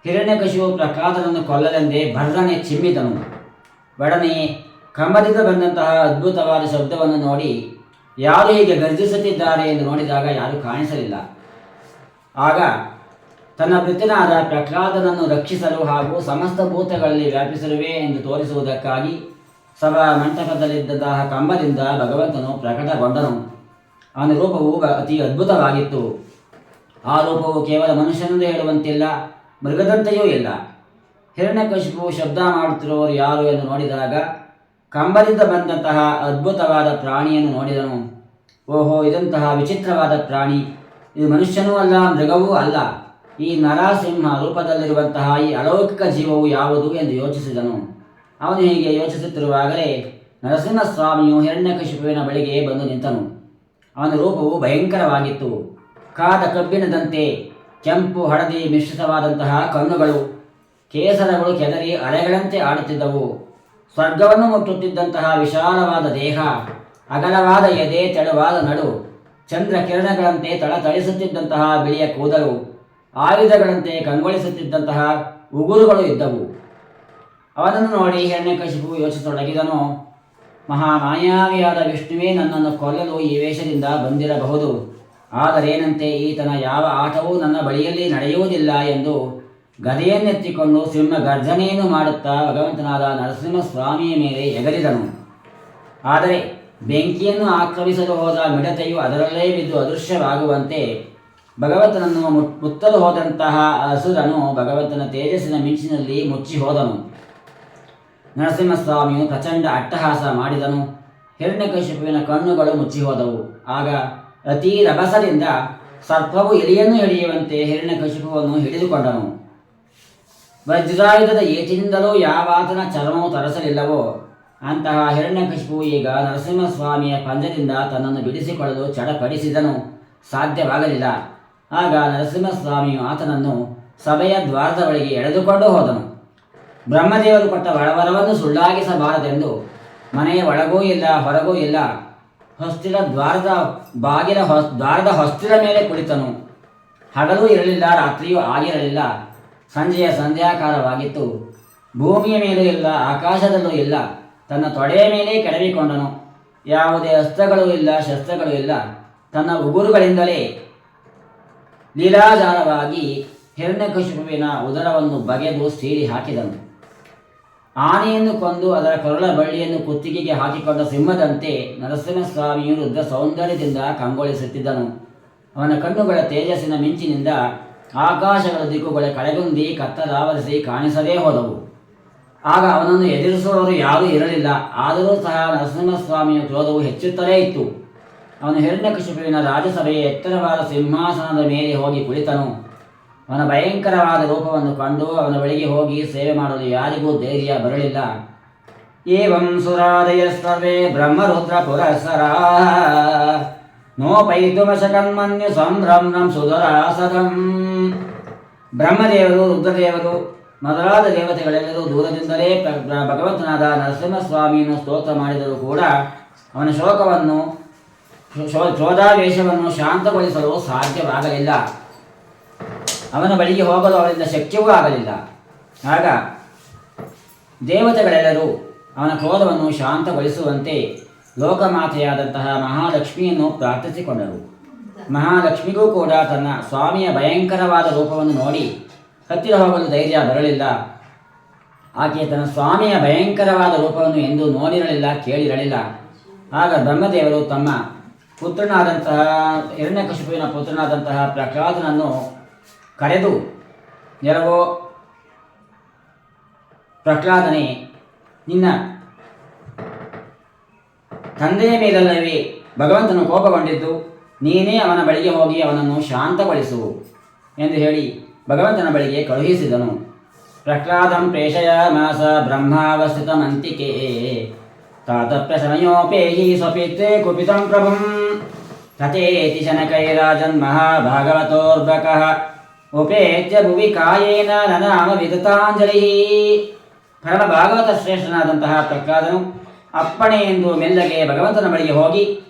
ಹಿರಣ್ಯಕಶಿಪು ಪ್ರಹ್ಲಾದನನ್ನು ಕೊಲ್ಲಲೆಂದೇ ಭರ್ರನೆ ಚಿಮ್ಮಿದನು. ಒಡನೆ ಕಂಬದಿಂದ ಬಂದಂತಹ ಅದ್ಭುತವಾದ ಶಬ್ದವನ್ನು ನೋಡಿ ಯಾರು ಹೀಗೆ ಗರ್ಜಿಸುತ್ತಿದ್ದಾರೆ ಎಂದು ನೋಡಿದಾಗ ಯಾರೂ ಕಾಣಿಸಲಿಲ್ಲ. ಆಗ ತನ್ನ ವೃತ್ತಿನಾದ ಪ್ರಹ್ಲಾದನನ್ನು ರಕ್ಷಿಸಲು ಹಾಗೂ ಸಮಸ್ತ ಭೂತಗಳಲ್ಲಿ ವ್ಯಾಪಿಸಿರುವೆ ಎಂದು ತೋರಿಸುವುದಕ್ಕಾಗಿ ಸಭಾ ಮಂಟಪದಲ್ಲಿದ್ದಂತಹ ಕಂಬದಿಂದ ಭಗವಂತನು ಪ್ರಕಟಗೊಂಡನು. ಅವನ ರೂಪವು ಅತಿ ಅದ್ಭುತವಾಗಿತ್ತು. ಆ ರೂಪವು ಕೇವಲ ಮನುಷ್ಯನೆಂದು ಹೇಳುವಂತಿಲ್ಲ, ಮೃಗದಂತೆಯೂ ಇಲ್ಲ. ಹಿರಣ್ಯಕಶಿಪು ಶಬ್ದ ಮಾಡುತ್ತಿರುವವರು ಯಾರು ಎಂದು ನೋಡಿದಾಗ ಕಂಬದಿಂದ ಬಂದಂತಹ ಅದ್ಭುತವಾದ ಪ್ರಾಣಿಯನ್ನು ನೋಡಿದನು. ಓಹೋ, ಇದಂತಹ ವಿಚಿತ್ರವಾದ ಪ್ರಾಣಿ, ಇದು ಮನುಷ್ಯನೂ ಅಲ್ಲ, ಮೃಗವೂ ಅಲ್ಲ. ಈ ನರಸಿಂಹ ರೂಪದಲ್ಲಿರುವಂತಹ ಈ ಅಲೌಕಿಕ ಜೀವವು ಯಾವುದು ಎಂದು ಯೋಚಿಸಿದನು. ಅವನು ಹೀಗೆ ಯೋಚಿಸುತ್ತಿರುವಾಗಲೇ ನರಸಿಂಹಸ್ವಾಮಿಯು ಹಿರಣ್ಯಕಶಿಪುವಿನ ಬಳಿಗೆ ಬಂದು ನಿಂತನು. ಅವನ ರೂಪವು ಭಯಂಕರವಾಗಿತ್ತು. ಕಾದ ಕಬ್ಬಿಣದಂತೆ ಕೆಂಪು ಹಳದಿ ಮಿಶ್ರಿತವಾದಂತಹ ಕಣ್ಣುಗಳು, ಕೇಸರಗಳು ಕೆದರಿ ಅಲೆಗಳಂತೆ ಆಡುತ್ತಿದ್ದವು. ಸ್ವರ್ಗವನ್ನು ಮುಟ್ಟುತ್ತಿದ್ದಂತಹ ವಿಶಾಲವಾದ ದೇಹ, ಅಗಲವಾದ ಎದೆ, ತೆಳುವಾದ ನಡು, ಚಂದ್ರ ಕಿರಣಗಳಂತೆ ತಳತಳಿಸುತ್ತಿದ್ದಂತಹ ಬಿಳಿಯ ಕೂದಲು, ಆಯುಧಗಳಂತೆ ಕಂಗೊಳಿಸುತ್ತಿದ್ದಂತಹ ಉಗುರುಗಳು ಇದ್ದವು. ಅವನನ್ನು ನೋಡಿ ಹಿರಣ್ಯಕಶಿಪು ಯೋಚಿಸತೊಡಗಿದನು. ಮಹಾಮಾಯಾವಿಯಾದ ವಿಷ್ಣುವೇ ನನ್ನನ್ನು ಕೊಲ್ಲಲು ಈ ವೇಷದಿಂದ ಬಂದಿರಬಹುದು. ಆದರೇನಂತೆ ಈತನ ಯಾವ ಆಟವೂ ನನ್ನ ಬಳಿಯಲ್ಲಿ ನಡೆಯುವುದಿಲ್ಲ ಎಂದು ಗದೆಯನ್ನೆತ್ತಿಕೊಂಡು ಸಿಂಹ ಗರ್ಜನೆಯನ್ನು ಮಾಡುತ್ತಾ ಭಗವಂತನಾದ ನರಸಿಂಹಸ್ವಾಮಿಯ ಮೇಲೆ ಎಗರಿದನು. ಆದರೆ ಬೆಂಕಿಯನ್ನು ಆಕ್ರಮಿಸಲು ಹೋದ ಮಿಡತೆಯು ಅದರಲ್ಲೇ ಬಿದ್ದು ಅದೃಶ್ಯವಾಗುವಂತೆ ಭಗವಂತನನ್ನು ಮುತ್ತಲು ಹೋದಂತಹ ಅಸುರನು ಭಗವಂತನ ತೇಜಸ್ಸಿನ ಮಿಂಚಿನಲ್ಲಿ ಮುಚ್ಚಿ ಹೋದನು. ನರಸಿಂಹಸ್ವಾಮಿಯು ಪ್ರಚಂಡ ಅಟ್ಟಹಾಸ ಮಾಡಿದನು. ಹಿರಣ್ಯಕಶಿಪುವಿನ ಕಣ್ಣುಗಳು ಮುಚ್ಚಿ ಹೋದವು. ಆಗ ಅತೀ ರಭಸದಿಂದ ಸರ್ಪವು ಎಲಿಯನ್ನು ಹಿಡಿಯುವಂತೆ ಹಿರಣ್ಯಕಶಿಪುವನ್ನು ಹಿಡಿದುಕೊಂಡನು. ವಜ್ರಾಯುಧದ ಏಟಿನಿಂದಲೂ ಯಾವಾತನ ಚರ್ಮವು ತರಸಲಿಲ್ಲವೋ ಅಂತಹ ಹಿರಣ್ಯಕಶಿಪು ಈಗ ನರಸಿಂಹಸ್ವಾಮಿಯ ಪಂಜದಿಂದ ತನ್ನನ್ನು ಬಿಡಿಸಿಕೊಳ್ಳಲು ಚಡಪಡಿಸಿದನು. ಸಾಧ್ಯವಾಗಲಿಲ್ಲ. ಆಗ ನರಸಿಂಹಸ್ವಾಮಿಯು ಆತನನ್ನು ಸಭೆಯ ದ್ವಾರದ ಬಳಿಗೆ ಎಳೆದುಕೊಂಡು ಹೋದನು. ಬ್ರಹ್ಮದೇವರು ಕೊಟ್ಟ ವರವನ್ನು ಸುಳ್ಳಾಗಿಸಬಾರದೆಂದು ಮನೆಯ ಒಳಗೂ ಇಲ್ಲ ಹೊರಗೂ ಇಲ್ಲ, ಹೊಸ್ತಿಲ ದ್ವಾರದ ಹೊಸ್ತಿಲ ಮೇಲೆ ಕುಳಿತನು. ಹಗಲೂ ಇರಲಿಲ್ಲ, ರಾತ್ರಿಯೂ ಆಗಿರಲಿಲ್ಲ. ಸಂಜೆಯ ಸಂಧ್ಯಾಕಾಲವಾಗಿತ್ತು. ಭೂಮಿಯ ಮೇಲೂ ಇಲ್ಲ, ಆಕಾಶದಲ್ಲೂ ಇಲ್ಲ. ತನ್ನ ತೊಡೆಯ ಮೇಲೆ ಕೆಡವಿಕೊಂಡನು. ಯಾವುದೇ ಅಸ್ತ್ರಗಳೂ ಇಲ್ಲ, ಶಸ್ತ್ರಗಳೂ ಇಲ್ಲ. ತನ್ನ ಉಗುರುಗಳಿಂದಲೇ ಲೀಲಾಜಾಲವಾಗಿ ಹಿರಣ್ಯಕಶಿಪುವಿನ ಉದರವನ್ನು ಬಗೆದು ಸೀಳಿ ಹಾಕಿದನು. ಆನೆಯನ್ನು ಕೊಂದು ಅದರ ಕರುಳ ಬಳ್ಳಿಯನ್ನು ಕುತ್ತಿಗೆಗೆ ಹಾಕಿಕೊಂಡ ಸಿಂಹದಂತೆ ನರಸಿಂಹಸ್ವಾಮಿಯು ರುದ್ರ ಸೌಂದರ್ಯದಿಂದ ಕಂಗೊಳಿಸುತ್ತಿದ್ದನು. ಅವನ ಕಣ್ಣುಗಳ ತೇಜಸ್ಸಿನ ಮಿಂಚಿನಿಂದ ಆಕಾಶಗಳ ದಿಕ್ಕುಗಳ ಕಳೆಗುಂದಿ ಕತ್ತಲಾವರಿಸಿ ಕಾಣಿಸದೇ ಹೋದವು. ಆಗ ಅವನನ್ನು ಎದುರಿಸುವವರು ಯಾರೂ ಇರಲಿಲ್ಲ. ಆದರೂ ಸಹ ನರಸಿಂಹಸ್ವಾಮಿಯ ಕ್ರೋಧವು ಹೆಚ್ಚುತ್ತಲೇ ಇತ್ತು. ಅವನು ಹಿರಣ್ಯಕಶಿಪುವಿನ ರಾಜಸಭೆಯ ಎತ್ತರವಾದ ಸಿಂಹಾಸನದ ಮೇಲೆ ಹೋಗಿ ಕುಳಿತನು. ಅವನ ಭಯಂಕರವಾದ ರೂಪವನ್ನು ಕಂಡು ಅವನ ಬಳಿಗೆ ಹೋಗಿ ಸೇವೆ ಮಾಡಲು ಯಾರಿಗೂ ಧೈರ್ಯ ಬರಲಿಲ್ಲ. ಏವಂ ಸುರಾದಯ ಸರ್ವೇ ಬ್ರಹ್ಮರುದ್ರ ಪುರಸ್ಸರಾ ನೋಪೈತುಮಶಕನ್ಮನ್ಯು ಸಂಭ್ರಮ್ರಂ ಸುಧರಾಸದಂ. ಬ್ರಹ್ಮದೇವರು, ರುದ್ರದೇವರು ಮೊದಲಾದ ದೇವತೆಗಳೆಲ್ಲರೂ ದೂರದಿಂದಲೇ ಭಗವಂತನಾದ ನರಸಿಂಹಸ್ವಾಮಿಯನ್ನು ಸ್ತೋತ್ರ ಮಾಡಿದರೂ ಕೂಡ ಅವನ ಕ್ರೋಧಾವೇಶವನ್ನು ಶಾಂತಗೊಳಿಸಲು ಸಾಧ್ಯವಾಗಲಿಲ್ಲ. ಅವನ ಬಳಿಗೆ ಹೋಗಲು ಅವರಿಂದ ಶಕ್ಯವೂ ಆಗಲಿಲ್ಲ. ಆಗ ದೇವತೆಗಳೆಲ್ಲರೂ ಅವನ ಕ್ರೋಧವನ್ನು ಶಾಂತಗೊಳಿಸುವಂತೆ ಲೋಕಮಾತೆಯಾದಂತಹ ಮಹಾಲಕ್ಷ್ಮಿಯನ್ನು ಪ್ರಾರ್ಥಿಸಿಕೊಂಡರು. ಮಹಾಲಕ್ಷ್ಮಿಗೂ ಕೂಡ ತನ್ನ ಸ್ವಾಮಿಯ ಭಯಂಕರವಾದ ರೂಪವನ್ನು ನೋಡಿ ಹತ್ತಿರ ಹೋಗಲು ಧೈರ್ಯ ಬರಲಿಲ್ಲ. ಆಕೆ ತನ್ನ ಸ್ವಾಮಿಯ ಭಯಂಕರವಾದ ರೂಪವನ್ನು ಎಂದೂ ನೋಡಿರಲಿಲ್ಲ, ಕೇಳಿರಲಿಲ್ಲ. ಆಗ ಬ್ರಹ್ಮದೇವರು ತಮ್ಮ ಪುತ್ರನಾದಂತಹ ಹಿರಣ್ಯಕಶಿಪುವಿನ ಪುತ್ರನಾದಂತಹ ಪ್ರಹ್ಲಾದನನ್ನು ಕರೆದು, ನೆರವೋ ಪ್ರಹ್ಲಾದನೇ, ನಿನ್ನ ತಂದೆಯ ಮೇಲಲ್ಲವೇ ಭಗವಂತನು ಕೋಪಗೊಂಡಿದ್ದು, ನೀನೇ ಅವನ ಬಳಿಗೆ ಹೋಗಿ ಅವನನ್ನು ಶಾಂತಗೊಳಿಸು ಎಂದು ಹೇಳಿ ಭಗವಂತನ ಬಳಿಗೆ ಕಳುಹಿಸಿದನು. ಪ್ರಹ್ಲಾದಂ ಪ್ರೇಷಯಾಮಾಸ ಬ್ರಹ್ಮಾವಸ್ಥಿತಮಂತಿಕೆ ತಾತಪ್ರಶಮಯೋಪೇಹಿ ಸ್ವಪಿತ್ರೆ ಕುಪಿತಂ ಪ್ರಭುಂ ತಥೇತಿ ಶನಕೈರಾಜನ್ ಮಹಾಭಾಗವತೋರ್ಭಕಃ ಉಪೇತ್ಯ ಭುವಿ ಕಾಯೇನ ನನಾಮ ವಿದತಾಂಜಲಿ. ಪರಮ ಭಾಗವತ ಶ್ರೇಷ್ಠನಾದಂತಹ ಪ್ರಹ್ಲಾದನು ಅಪ್ಪಣೆ ಎಂದು ಮೆಲ್ಲಗೆ ಭಗವಂತನ ಬಳಿಗೆ ಹೋಗಿ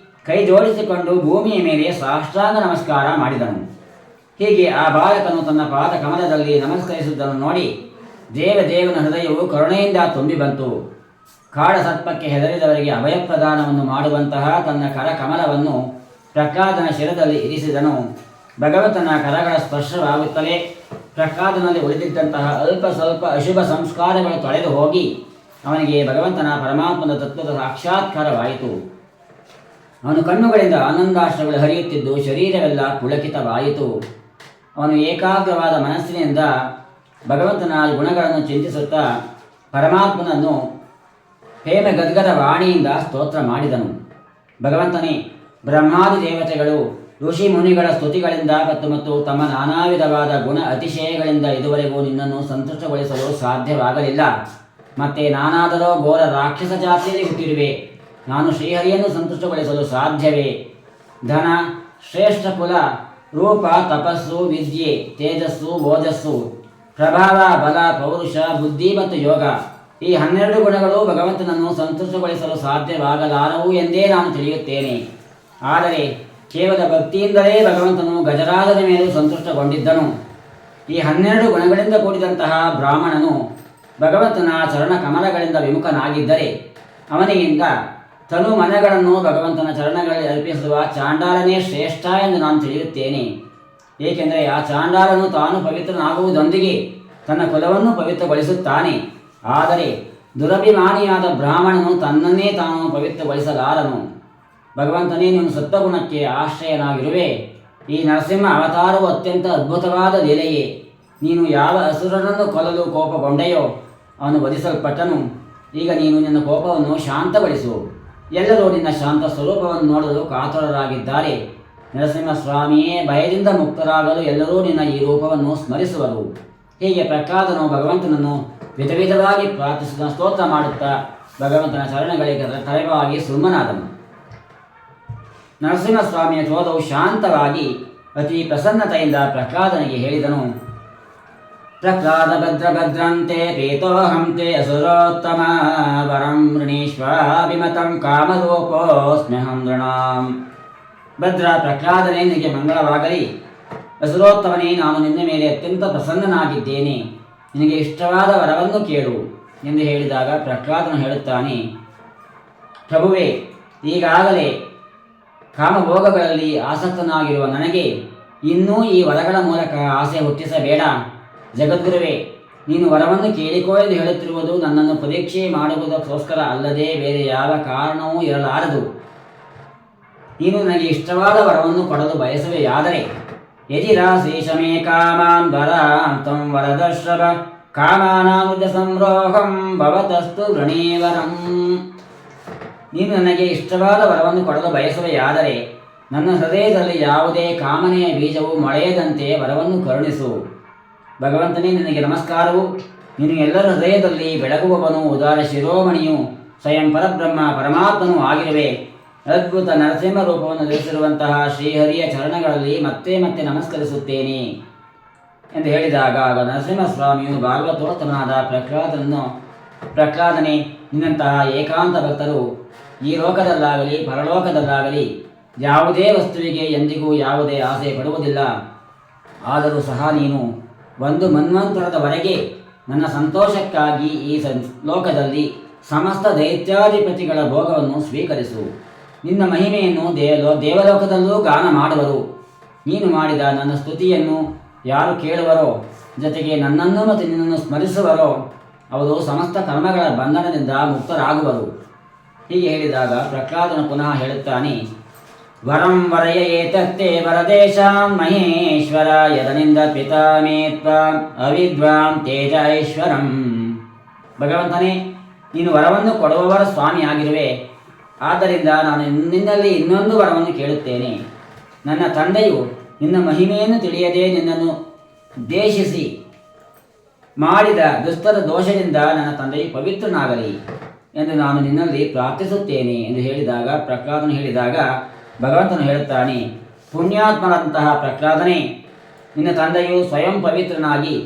ಕೈ ಜೋಡಿಸಿಕೊಂಡು ಭೂಮಿಯ ಮೇಲೆ ಸಾಷ್ಟಾಂಗ ನಮಸ್ಕಾರ ಮಾಡಿದನು. ಹೀಗೆ ಆ ಬಾಲಕನು ತನ್ನ ಪಾದ ಕಮಲದಲ್ಲಿ ನಮಸ್ಕರಿಸುವುದನ್ನು ನೋಡಿ ದೇವದೇವನ ಹೃದಯವು ಕರುಣೆಯಿಂದ ತುಂಬಿ ಬಂತು. ಕಾಡ ಸರ್ಪಕ್ಕೆ ಹೆದರಿದವರಿಗೆ ಅಭಯಪ್ರದಾನವನ್ನು ಮಾಡುವಂತಹ ತನ್ನ ಕರ ಕಮಲವನ್ನು ಪ್ರಹ್ಲಾದನ ಶಿರದಲ್ಲಿ ಇರಿಸಿದನು. ಭಗವಂತನ ಕರಗಳ ಸ್ಪರ್ಶವಾಗುತ್ತಲೇ ಪ್ರಹ್ಲಾದನಲ್ಲಿ ಉಳಿದಿದ್ದಂತಹ ಅಲ್ಪ ಸ್ವಲ್ಪ ಅಶುಭ ಸಂಸ್ಕಾರಗಳು ತೊಳೆದು ಹೋಗಿ ಅವನಿಗೆ ಭಗವಂತನ ಪರಮಾತ್ಮನ ತತ್ವದ ಸಾಕ್ಷಾತ್ಕಾರವಾಯಿತು. ಅವನ ಕಣ್ಣುಗಳಿಂದ ಆನಂದಾಶ್ರಗಳು ಹರಿಯುತ್ತಿದ್ದು ಶರೀರವೆಲ್ಲ ಪುಳಕಿತವಾಯಿತು. ಅವನು ಏಕಾಗ್ರವಾದ ಮನಸ್ಸಿನಿಂದ ಭಗವಂತನ ಗುಣಗಳನ್ನು ಚಿಂತಿಸುತ್ತಾ ಪರಮಾತ್ಮನನ್ನು ಹೇಮ ಗದ್ಗದ ವಾಣಿಯಿಂದ ಸ್ತೋತ್ರ ಮಾಡಿದನು. ಭಗವಂತನೇ, ಬ್ರಹ್ಮಾದಿ ದೇವತೆಗಳು ಋಷಿ ಮುನಿಗಳ ಸ್ತುತಿಗಳಿಂದ ಮತ್ತು ತಮ್ಮ ನಾನಾ ವಿಧವಾದ ಗುಣ ಅತಿಶಯಗಳಿಂದ ಇದುವರೆಗೂ ನಿನ್ನನ್ನು ಸಂತುಷ್ಟಗೊಳಿಸಲು ಸಾಧ್ಯವಾಗಲಿಲ್ಲ. ಮತ್ತೆ ನಾನಾದರೋ ಘೋರ ರಾಕ್ಷಸ ಜಾತಿಯಲ್ಲಿ ಹುಟ್ಟಿರುವೆ. ನಾನು ಶ್ರೀಹರಿಯನ್ನು ಸಂತುಷ್ಟಗೊಳಿಸಲು ಸಾಧ್ಯವೇ? ಧನ, ಶ್ರೇಷ್ಠ ಕುಲ, ರೂಪ, ತಪಸ್ಸು, ವಿದ್ಯೆ, ತೇಜಸ್ಸು, ಓಜಸ್ಸು, ಪ್ರಭಾವ, ಬಲ, ಪೌರುಷ, ಬುದ್ಧಿ ಮತ್ತು ಯೋಗ, ಈ 12 ಗುಣಗಳು ಭಗವಂತನನ್ನು ಸಂತುಷ್ಟಗೊಳಿಸಲು ಸಾಧ್ಯವಾಗಲಾರವು ಎಂದೇ ನಾನು ತಿಳಿಯುತ್ತೇನೆ. ಆದರೆ ಕೇವಲ ಭಕ್ತಿಯಿಂದಲೇ ಭಗವಂತನು ಗಜರಾಜನ ಮೇಲೂ ಸಂತುಷ್ಟಗೊಂಡಿದ್ದನು. ಈ 12 ಗುಣಗಳಿಂದ ಕೂಡಿದಂತಹ ಬ್ರಾಹ್ಮಣನು ಭಗವಂತನ ಚರಣ ಕಮಲಗಳಿಂದ ವಿಮುಖನಾಗಿದ್ದರೆ ಅವನಿಗಿಂತ ತನು ಮನಗಳನ್ನು ಭಗವಂತನ ಚರಣಗಳಲ್ಲಿ ಅರ್ಪಿಸುವ ಚಾಂಡಾಲನೇ ಶ್ರೇಷ್ಠ ಎಂದು ನಾನು ತಿಳಿಯುತ್ತೇನೆ. ಏಕೆಂದರೆ ಆ ಚಾಂಡಾಲನು ತಾನು ಪವಿತ್ರನಾಗುವುದೊಂದಿಗೆ ತನ್ನ ಕುಲವನ್ನು ಪವಿತ್ರಗೊಳಿಸುತ್ತಾನೆ. ಆದರೆ ದುರಭಿಮಾನಿಯಾದ ಬ್ರಾಹ್ಮಣನು ತನ್ನನ್ನೇ ತಾನು ಪವಿತ್ರಗೊಳಿಸಲಾರನು. ಭಗವಂತನೇ, ನೀನು ಸತ್ವಗುಣಕ್ಕೆ ಆಶ್ರಯನಾಗಿರುವೆ. ಈ ನರಸಿಂಹ ಅವತಾರವು ಅತ್ಯಂತ ಅದ್ಭುತವಾದ ಲೀಲೆಯೇ. ನೀನು ಯಾವ ಅಸುರನನ್ನು ಕೊಲ್ಲಲು ಕೋಪಗೊಂಡೆಯೋ ಅವನು ವಧಿಸಲ್ಪಟ್ಟನು. ಈಗ ನೀನು ನಿನ್ನ ಕೋಪವನ್ನು ಶಾಂತಗೊಳಿಸು. ಎಲ್ಲರೂ ನಿನ್ನ ಶಾಂತ ಸ್ವರೂಪವನ್ನು ನೋಡಲು ಕಾತುರರಾಗಿದ್ದಾರೆ. ನರಸಿಂಹಸ್ವಾಮಿಯೇ, ಭಯದಿಂದ ಮುಕ್ತರಾಗಲು ಎಲ್ಲರೂ ನಿನ್ನ ಈ ರೂಪವನ್ನು ಸ್ಮರಿಸುವರು. ಹೀಗೆ ಪ್ರಹ್ಲಾದನು ಭಗವಂತನನ್ನು ವಿಧ ವಿಧವಾಗಿ ಪ್ರಾರ್ಥಿಸಿದ ಸ್ತೋತ್ರ ಮಾಡುತ್ತಾ ಭಗವಂತನ ಚರಣಗಳಿಗೆ ತಲೆಬಾಗಿ ಸುಮ್ಮನಾದನು. ನರಸಿಂಹಸ್ವಾಮಿಯ ಕ್ರೋಧವು ಶಾಂತವಾಗಿ ಅತಿ ಪ್ರಸನ್ನತೆಯಿಂದ ಪ್ರಹ್ಲಾದನಿಗೆ ಹೇಳಿದನು. ಪ್ರಹ್ಲಾದ ಭದ್ರ ಭದ್ರಂತೆ ಪ್ರೀತೋಹಂತೆ ಅಸುರೋತ್ತಮ ವರಂ ವೃಣೀಶ್ವಾಭಿಮತಂ ಕಾಮರೂಪೋಸ್ಮ್ಯಹಂ ನೃಣಾಂ. ಭದ್ರ ಪ್ರಹ್ಲಾದನೇ, ನಿನಗೆ ಮಂಗಳವಾಗಲಿ. ಅಸುರೋತ್ತಮನೇ, ನಾನು ನಿನ್ನ ಮೇಲೆ ಅತ್ಯಂತ ಪ್ರಸನ್ನನಾಗಿದ್ದೇನೆ. ನಿನಗೆ ಇಷ್ಟವಾದ ವರವನ್ನು ಕೇಳು ಎಂದು ಹೇಳಿದಾಗ ಪ್ರಹ್ಲಾದನು ಹೇಳುತ್ತಾನೆ, ಪ್ರಭುವೇ, ಈಗಾಗಲೇ ಕಾಮಭೋಗಗಳಲ್ಲಿ ಆಸಕ್ತನಾಗಿರುವ ನನಗೆ ಇನ್ನೂ ಈ ವರಗಳ ಮೂಲಕ ಆಸೆ ಹುಟ್ಟಿಸಬೇಡ. ಜಗದ್ಗುರುವೇ, ನೀನು ವರವನ್ನು ಕೇಳಿಕೋ ಎಂದು ಹೇಳುತ್ತಿರುವುದು ನನ್ನನ್ನು ಪರೀಕ್ಷೆ ಮಾಡುವುದಕ್ಕೋಸ್ಕರ ಅಲ್ಲದೆ ಬೇರೆ ಯಾವ ಕಾರಣವೂ ಇರಲಾರದು. ನೀನು ನನಗೆ ಇಷ್ಟವಾದ ವರವನ್ನು ಕೊಡಲು ಬಯಸುವೆಯಾದರೆ ಯಜಿರಾಶೀಷಮೇ ಕಾಮಾನ್ ವರಾಂ ತ್ವಂ ವರದರ್ಶವ ಕಾಮಾನಾಮೃತ ಸಂರೋಹಂ ಭವತಸ್ತು ವೃಣೀವರಂ. ನೀನು ನನಗೆ ಇಷ್ಟವಾದ ವರವನ್ನು ಕೊಡಲು ಬಯಸುವೆಯಾದರೆ ನನ್ನ ಹೃದಯದಲ್ಲಿ ಯಾವುದೇ ಕಾಮನೆಯ ಬೀಜವು ಮೊಳೆಯದಂತೆ ವರವನ್ನು ಕರುಣಿಸು. ಭಗವಂತನೇ, ನಿನಗೆ ನಮಸ್ಕಾರವು. ನೀನು ಎಲ್ಲರ ಹೃದಯದಲ್ಲಿ ಬೆಳಗುವವನು, ಉದಾರ ಶಿರೋಮಣಿಯು, ಸ್ವಯಂ ಪರಬ್ರಹ್ಮ ಪರಮಾತ್ಮನೂ ಆಗಿರುವೆ. ಅದ್ಭುತ ನರಸಿಂಹ ರೂಪವನ್ನು ಧರಿಸಿರುವಂತಹ ಶ್ರೀಹರಿಯ ಚರಣಗಳಲ್ಲಿ ಮತ್ತೆ ಮತ್ತೆ ನಮಸ್ಕರಿಸುತ್ತೇನೆ ಎಂದು ಹೇಳಿದಾಗ ಆಗ ನರಸಿಂಹಸ್ವಾಮಿಯು ಭಾಗವತೋತ್ತಮನಾದ ಪ್ರಹ್ಲಾದನೇ, ನಿನ್ನಂತಹ ಏಕಾಂತ ಭಕ್ತರು ಈ ಲೋಕದಲ್ಲಾಗಲಿ ಪರಲೋಕದಲ್ಲಾಗಲಿ ಯಾವುದೇ ವಸ್ತುವಿಗೆ ಎಂದಿಗೂ ಯಾವುದೇ ಆಸೆ ಪಡುವುದಿಲ್ಲ. ಆದರೂ ಸಹ ನೀನು ಒಂದು ಮನ್ವಂತರದವರೆಗೆ ನನ್ನ ಸಂತೋಷಕ್ಕಾಗಿ ಈ ಲೋಕದಲ್ಲಿ ಸಮಸ್ತ ದೈತ್ಯಾಧಿಪತಿಗಳ ಭೋಗವನ್ನು ಸ್ವೀಕರಿಸು. ನಿನ್ನ ಮಹಿಮೆಯನ್ನು ದೇವಲೋಕದಲ್ಲೂ ಗಾನ ಮಾಡುವರು. ನೀನು ಮಾಡಿದ ನನ್ನ ಸ್ತುತಿಯನ್ನು ಯಾರು ಕೇಳುವರೋ, ಜೊತೆಗೆ ನನ್ನನ್ನು ಮತ್ತು ನಿನ್ನನ್ನು ಸ್ಮರಿಸುವರೋ ಅವರು ಸಮಸ್ತ ಕರ್ಮಗಳ ಬಂಧನದಿಂದ ಮುಕ್ತರಾಗುವರು. ಹೀಗೆ ಹೇಳಿದಾಗ ಪ್ರಹ್ಲಾದನು ಪುನಃ ಹೇಳುತ್ತಾನೆ, ವರಂ ವರಯ ಏತತ್ತೇ ವರದೇಶಾಂ ಮಹೇಶ್ವರ ಯದನಿಂದ ಪಿತಾಮೇ ತ್ವಾಂ ಅವಿದ್ವಾಂ ತೇಜ ಐಶ್ವರಂ. ಭಗವಂತನೇ, ನೀನು ವರವನ್ನು ಕೊಡುವವರ ಸ್ವಾಮಿಯಾಗಿರುವೆ. ಆದ್ದರಿಂದ ನಾನು ನಿನ್ನಲ್ಲಿ ಇನ್ನೊಂದು ವರವನ್ನು ಕೇಳುತ್ತೇನೆ. ನನ್ನ ತಂದೆಯು ನಿನ್ನ ಮಹಿಮೆಯನ್ನು ತಿಳಿಯದೆ ನಿನ್ನನ್ನು ದ್ವೇಷಿಸಿ ಮಾಡಿದ ದುಷ್ಟರ ದೋಷದಿಂದ ನನ್ನ ತಂದೆಯು ಪವಿತ್ರನಾಗಲಿ ಎಂದು ನಾನು ನಿನ್ನಲ್ಲಿ ಪ್ರಾರ್ಥಿಸುತ್ತೇನೆ ಎಂದು ಹೇಳಿದಾಗ ಪ್ರಹ್ಲಾದನು ಹೇಳಿದಾಗ ಭಗವಂತನು ಹೇಳುತ್ತಾನೆ, ಪುಣ್ಯಾತ್ಮರಂತಹ ಪ್ರಹ್ಲಾದನೇ, ನಿನ್ನ ತಂದೆಯು ಸ್ವಯಂ ಪವಿತ್ರನಾಗಿ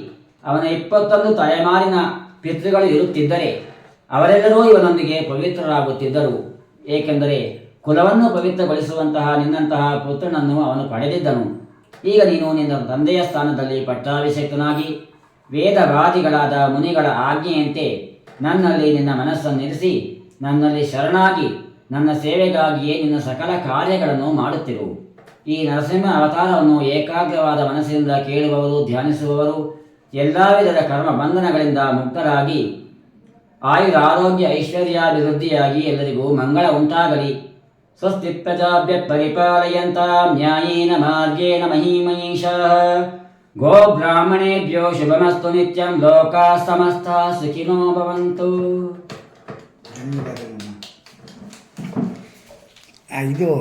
ಅವನ 21 ತಲೆಮಾರಿನ ಪಿತೃಗಳು ಇರುತ್ತಿದ್ದರೆ ಅವರೆಲ್ಲರೂ ಇವನೊಂದಿಗೆ ಪವಿತ್ರರಾಗುತ್ತಿದ್ದರು. ಏಕೆಂದರೆ ಕುಲವನ್ನು ಪವಿತ್ರಗೊಳಿಸುವಂತಹ ನಿನ್ನಂತಹ ಪುತ್ರನನ್ನು ಅವನು ಪಡೆದಿದ್ದನು. ಈಗ ನೀನು ನಿನ್ನ ತಂದೆಯ ಸ್ಥಾನದಲ್ಲಿ ಪಟ್ಟಾಭಿಷೇಕ್ತನಾಗಿ ವೇದವಾದಿಗಳಾದ ಮುನಿಗಳ ಆಜ್ಞೆಯಂತೆ ನನ್ನಲ್ಲಿ ನಿನ್ನ ಮನಸ್ಸನ್ನಿರಿಸಿ ನನ್ನಲ್ಲಿ ಶರಣಾಗಿ ನನ್ನ ಸೇವೆಗಾಗಿಯೇ ನಿನ್ನ ಸಕಲ ಕಾರ್ಯಗಳನ್ನು ಮಾಡುತ್ತಿರು. ಈ ನರಸಿಂಹ ಅವತಾರವನ್ನು ಏಕಾಗ್ರವಾದ ಮನಸ್ಸಿನಿಂದ ಕೇಳುವವರು, ಧ್ಯಾನಿಸುವವರು ಎಲ್ಲ ವಿಧದ ಕರ್ಮ ಬಂಧನಗಳಿಂದ ಮುಕ್ತರಾಗಿ ಆಯುರಾರೋಗ್ಯ ಐಶ್ವರ್ಯಾಭಿವೃದ್ಧಿಯಾಗಿ ಎಲ್ಲರಿಗೂ ಮಂಗಳ ಉಂಟಾಗಲಿ. ಸ್ವಸ್ತಿ ಪ್ರಜಾಭ್ಯ ಪರಿಪಾಲಯಂತಾಂ ನ್ಯಾಯೇನ ಮಾರ್ಗೇಣ ಮಹೀಮಹೀಷಾಃ. ಗೋ ಬ್ರಾಹ್ಮಣೇಭ್ಯೋ ಶುಭಮಸ್ತು ನಿತ್ಯಂ. ಲೋಕಾಃ ಸಮಸ್ತಾಃ ಸುಖಿನೋ ಭವಂತು.
ಧನ್ಯವಾದಗಳು. ಇದು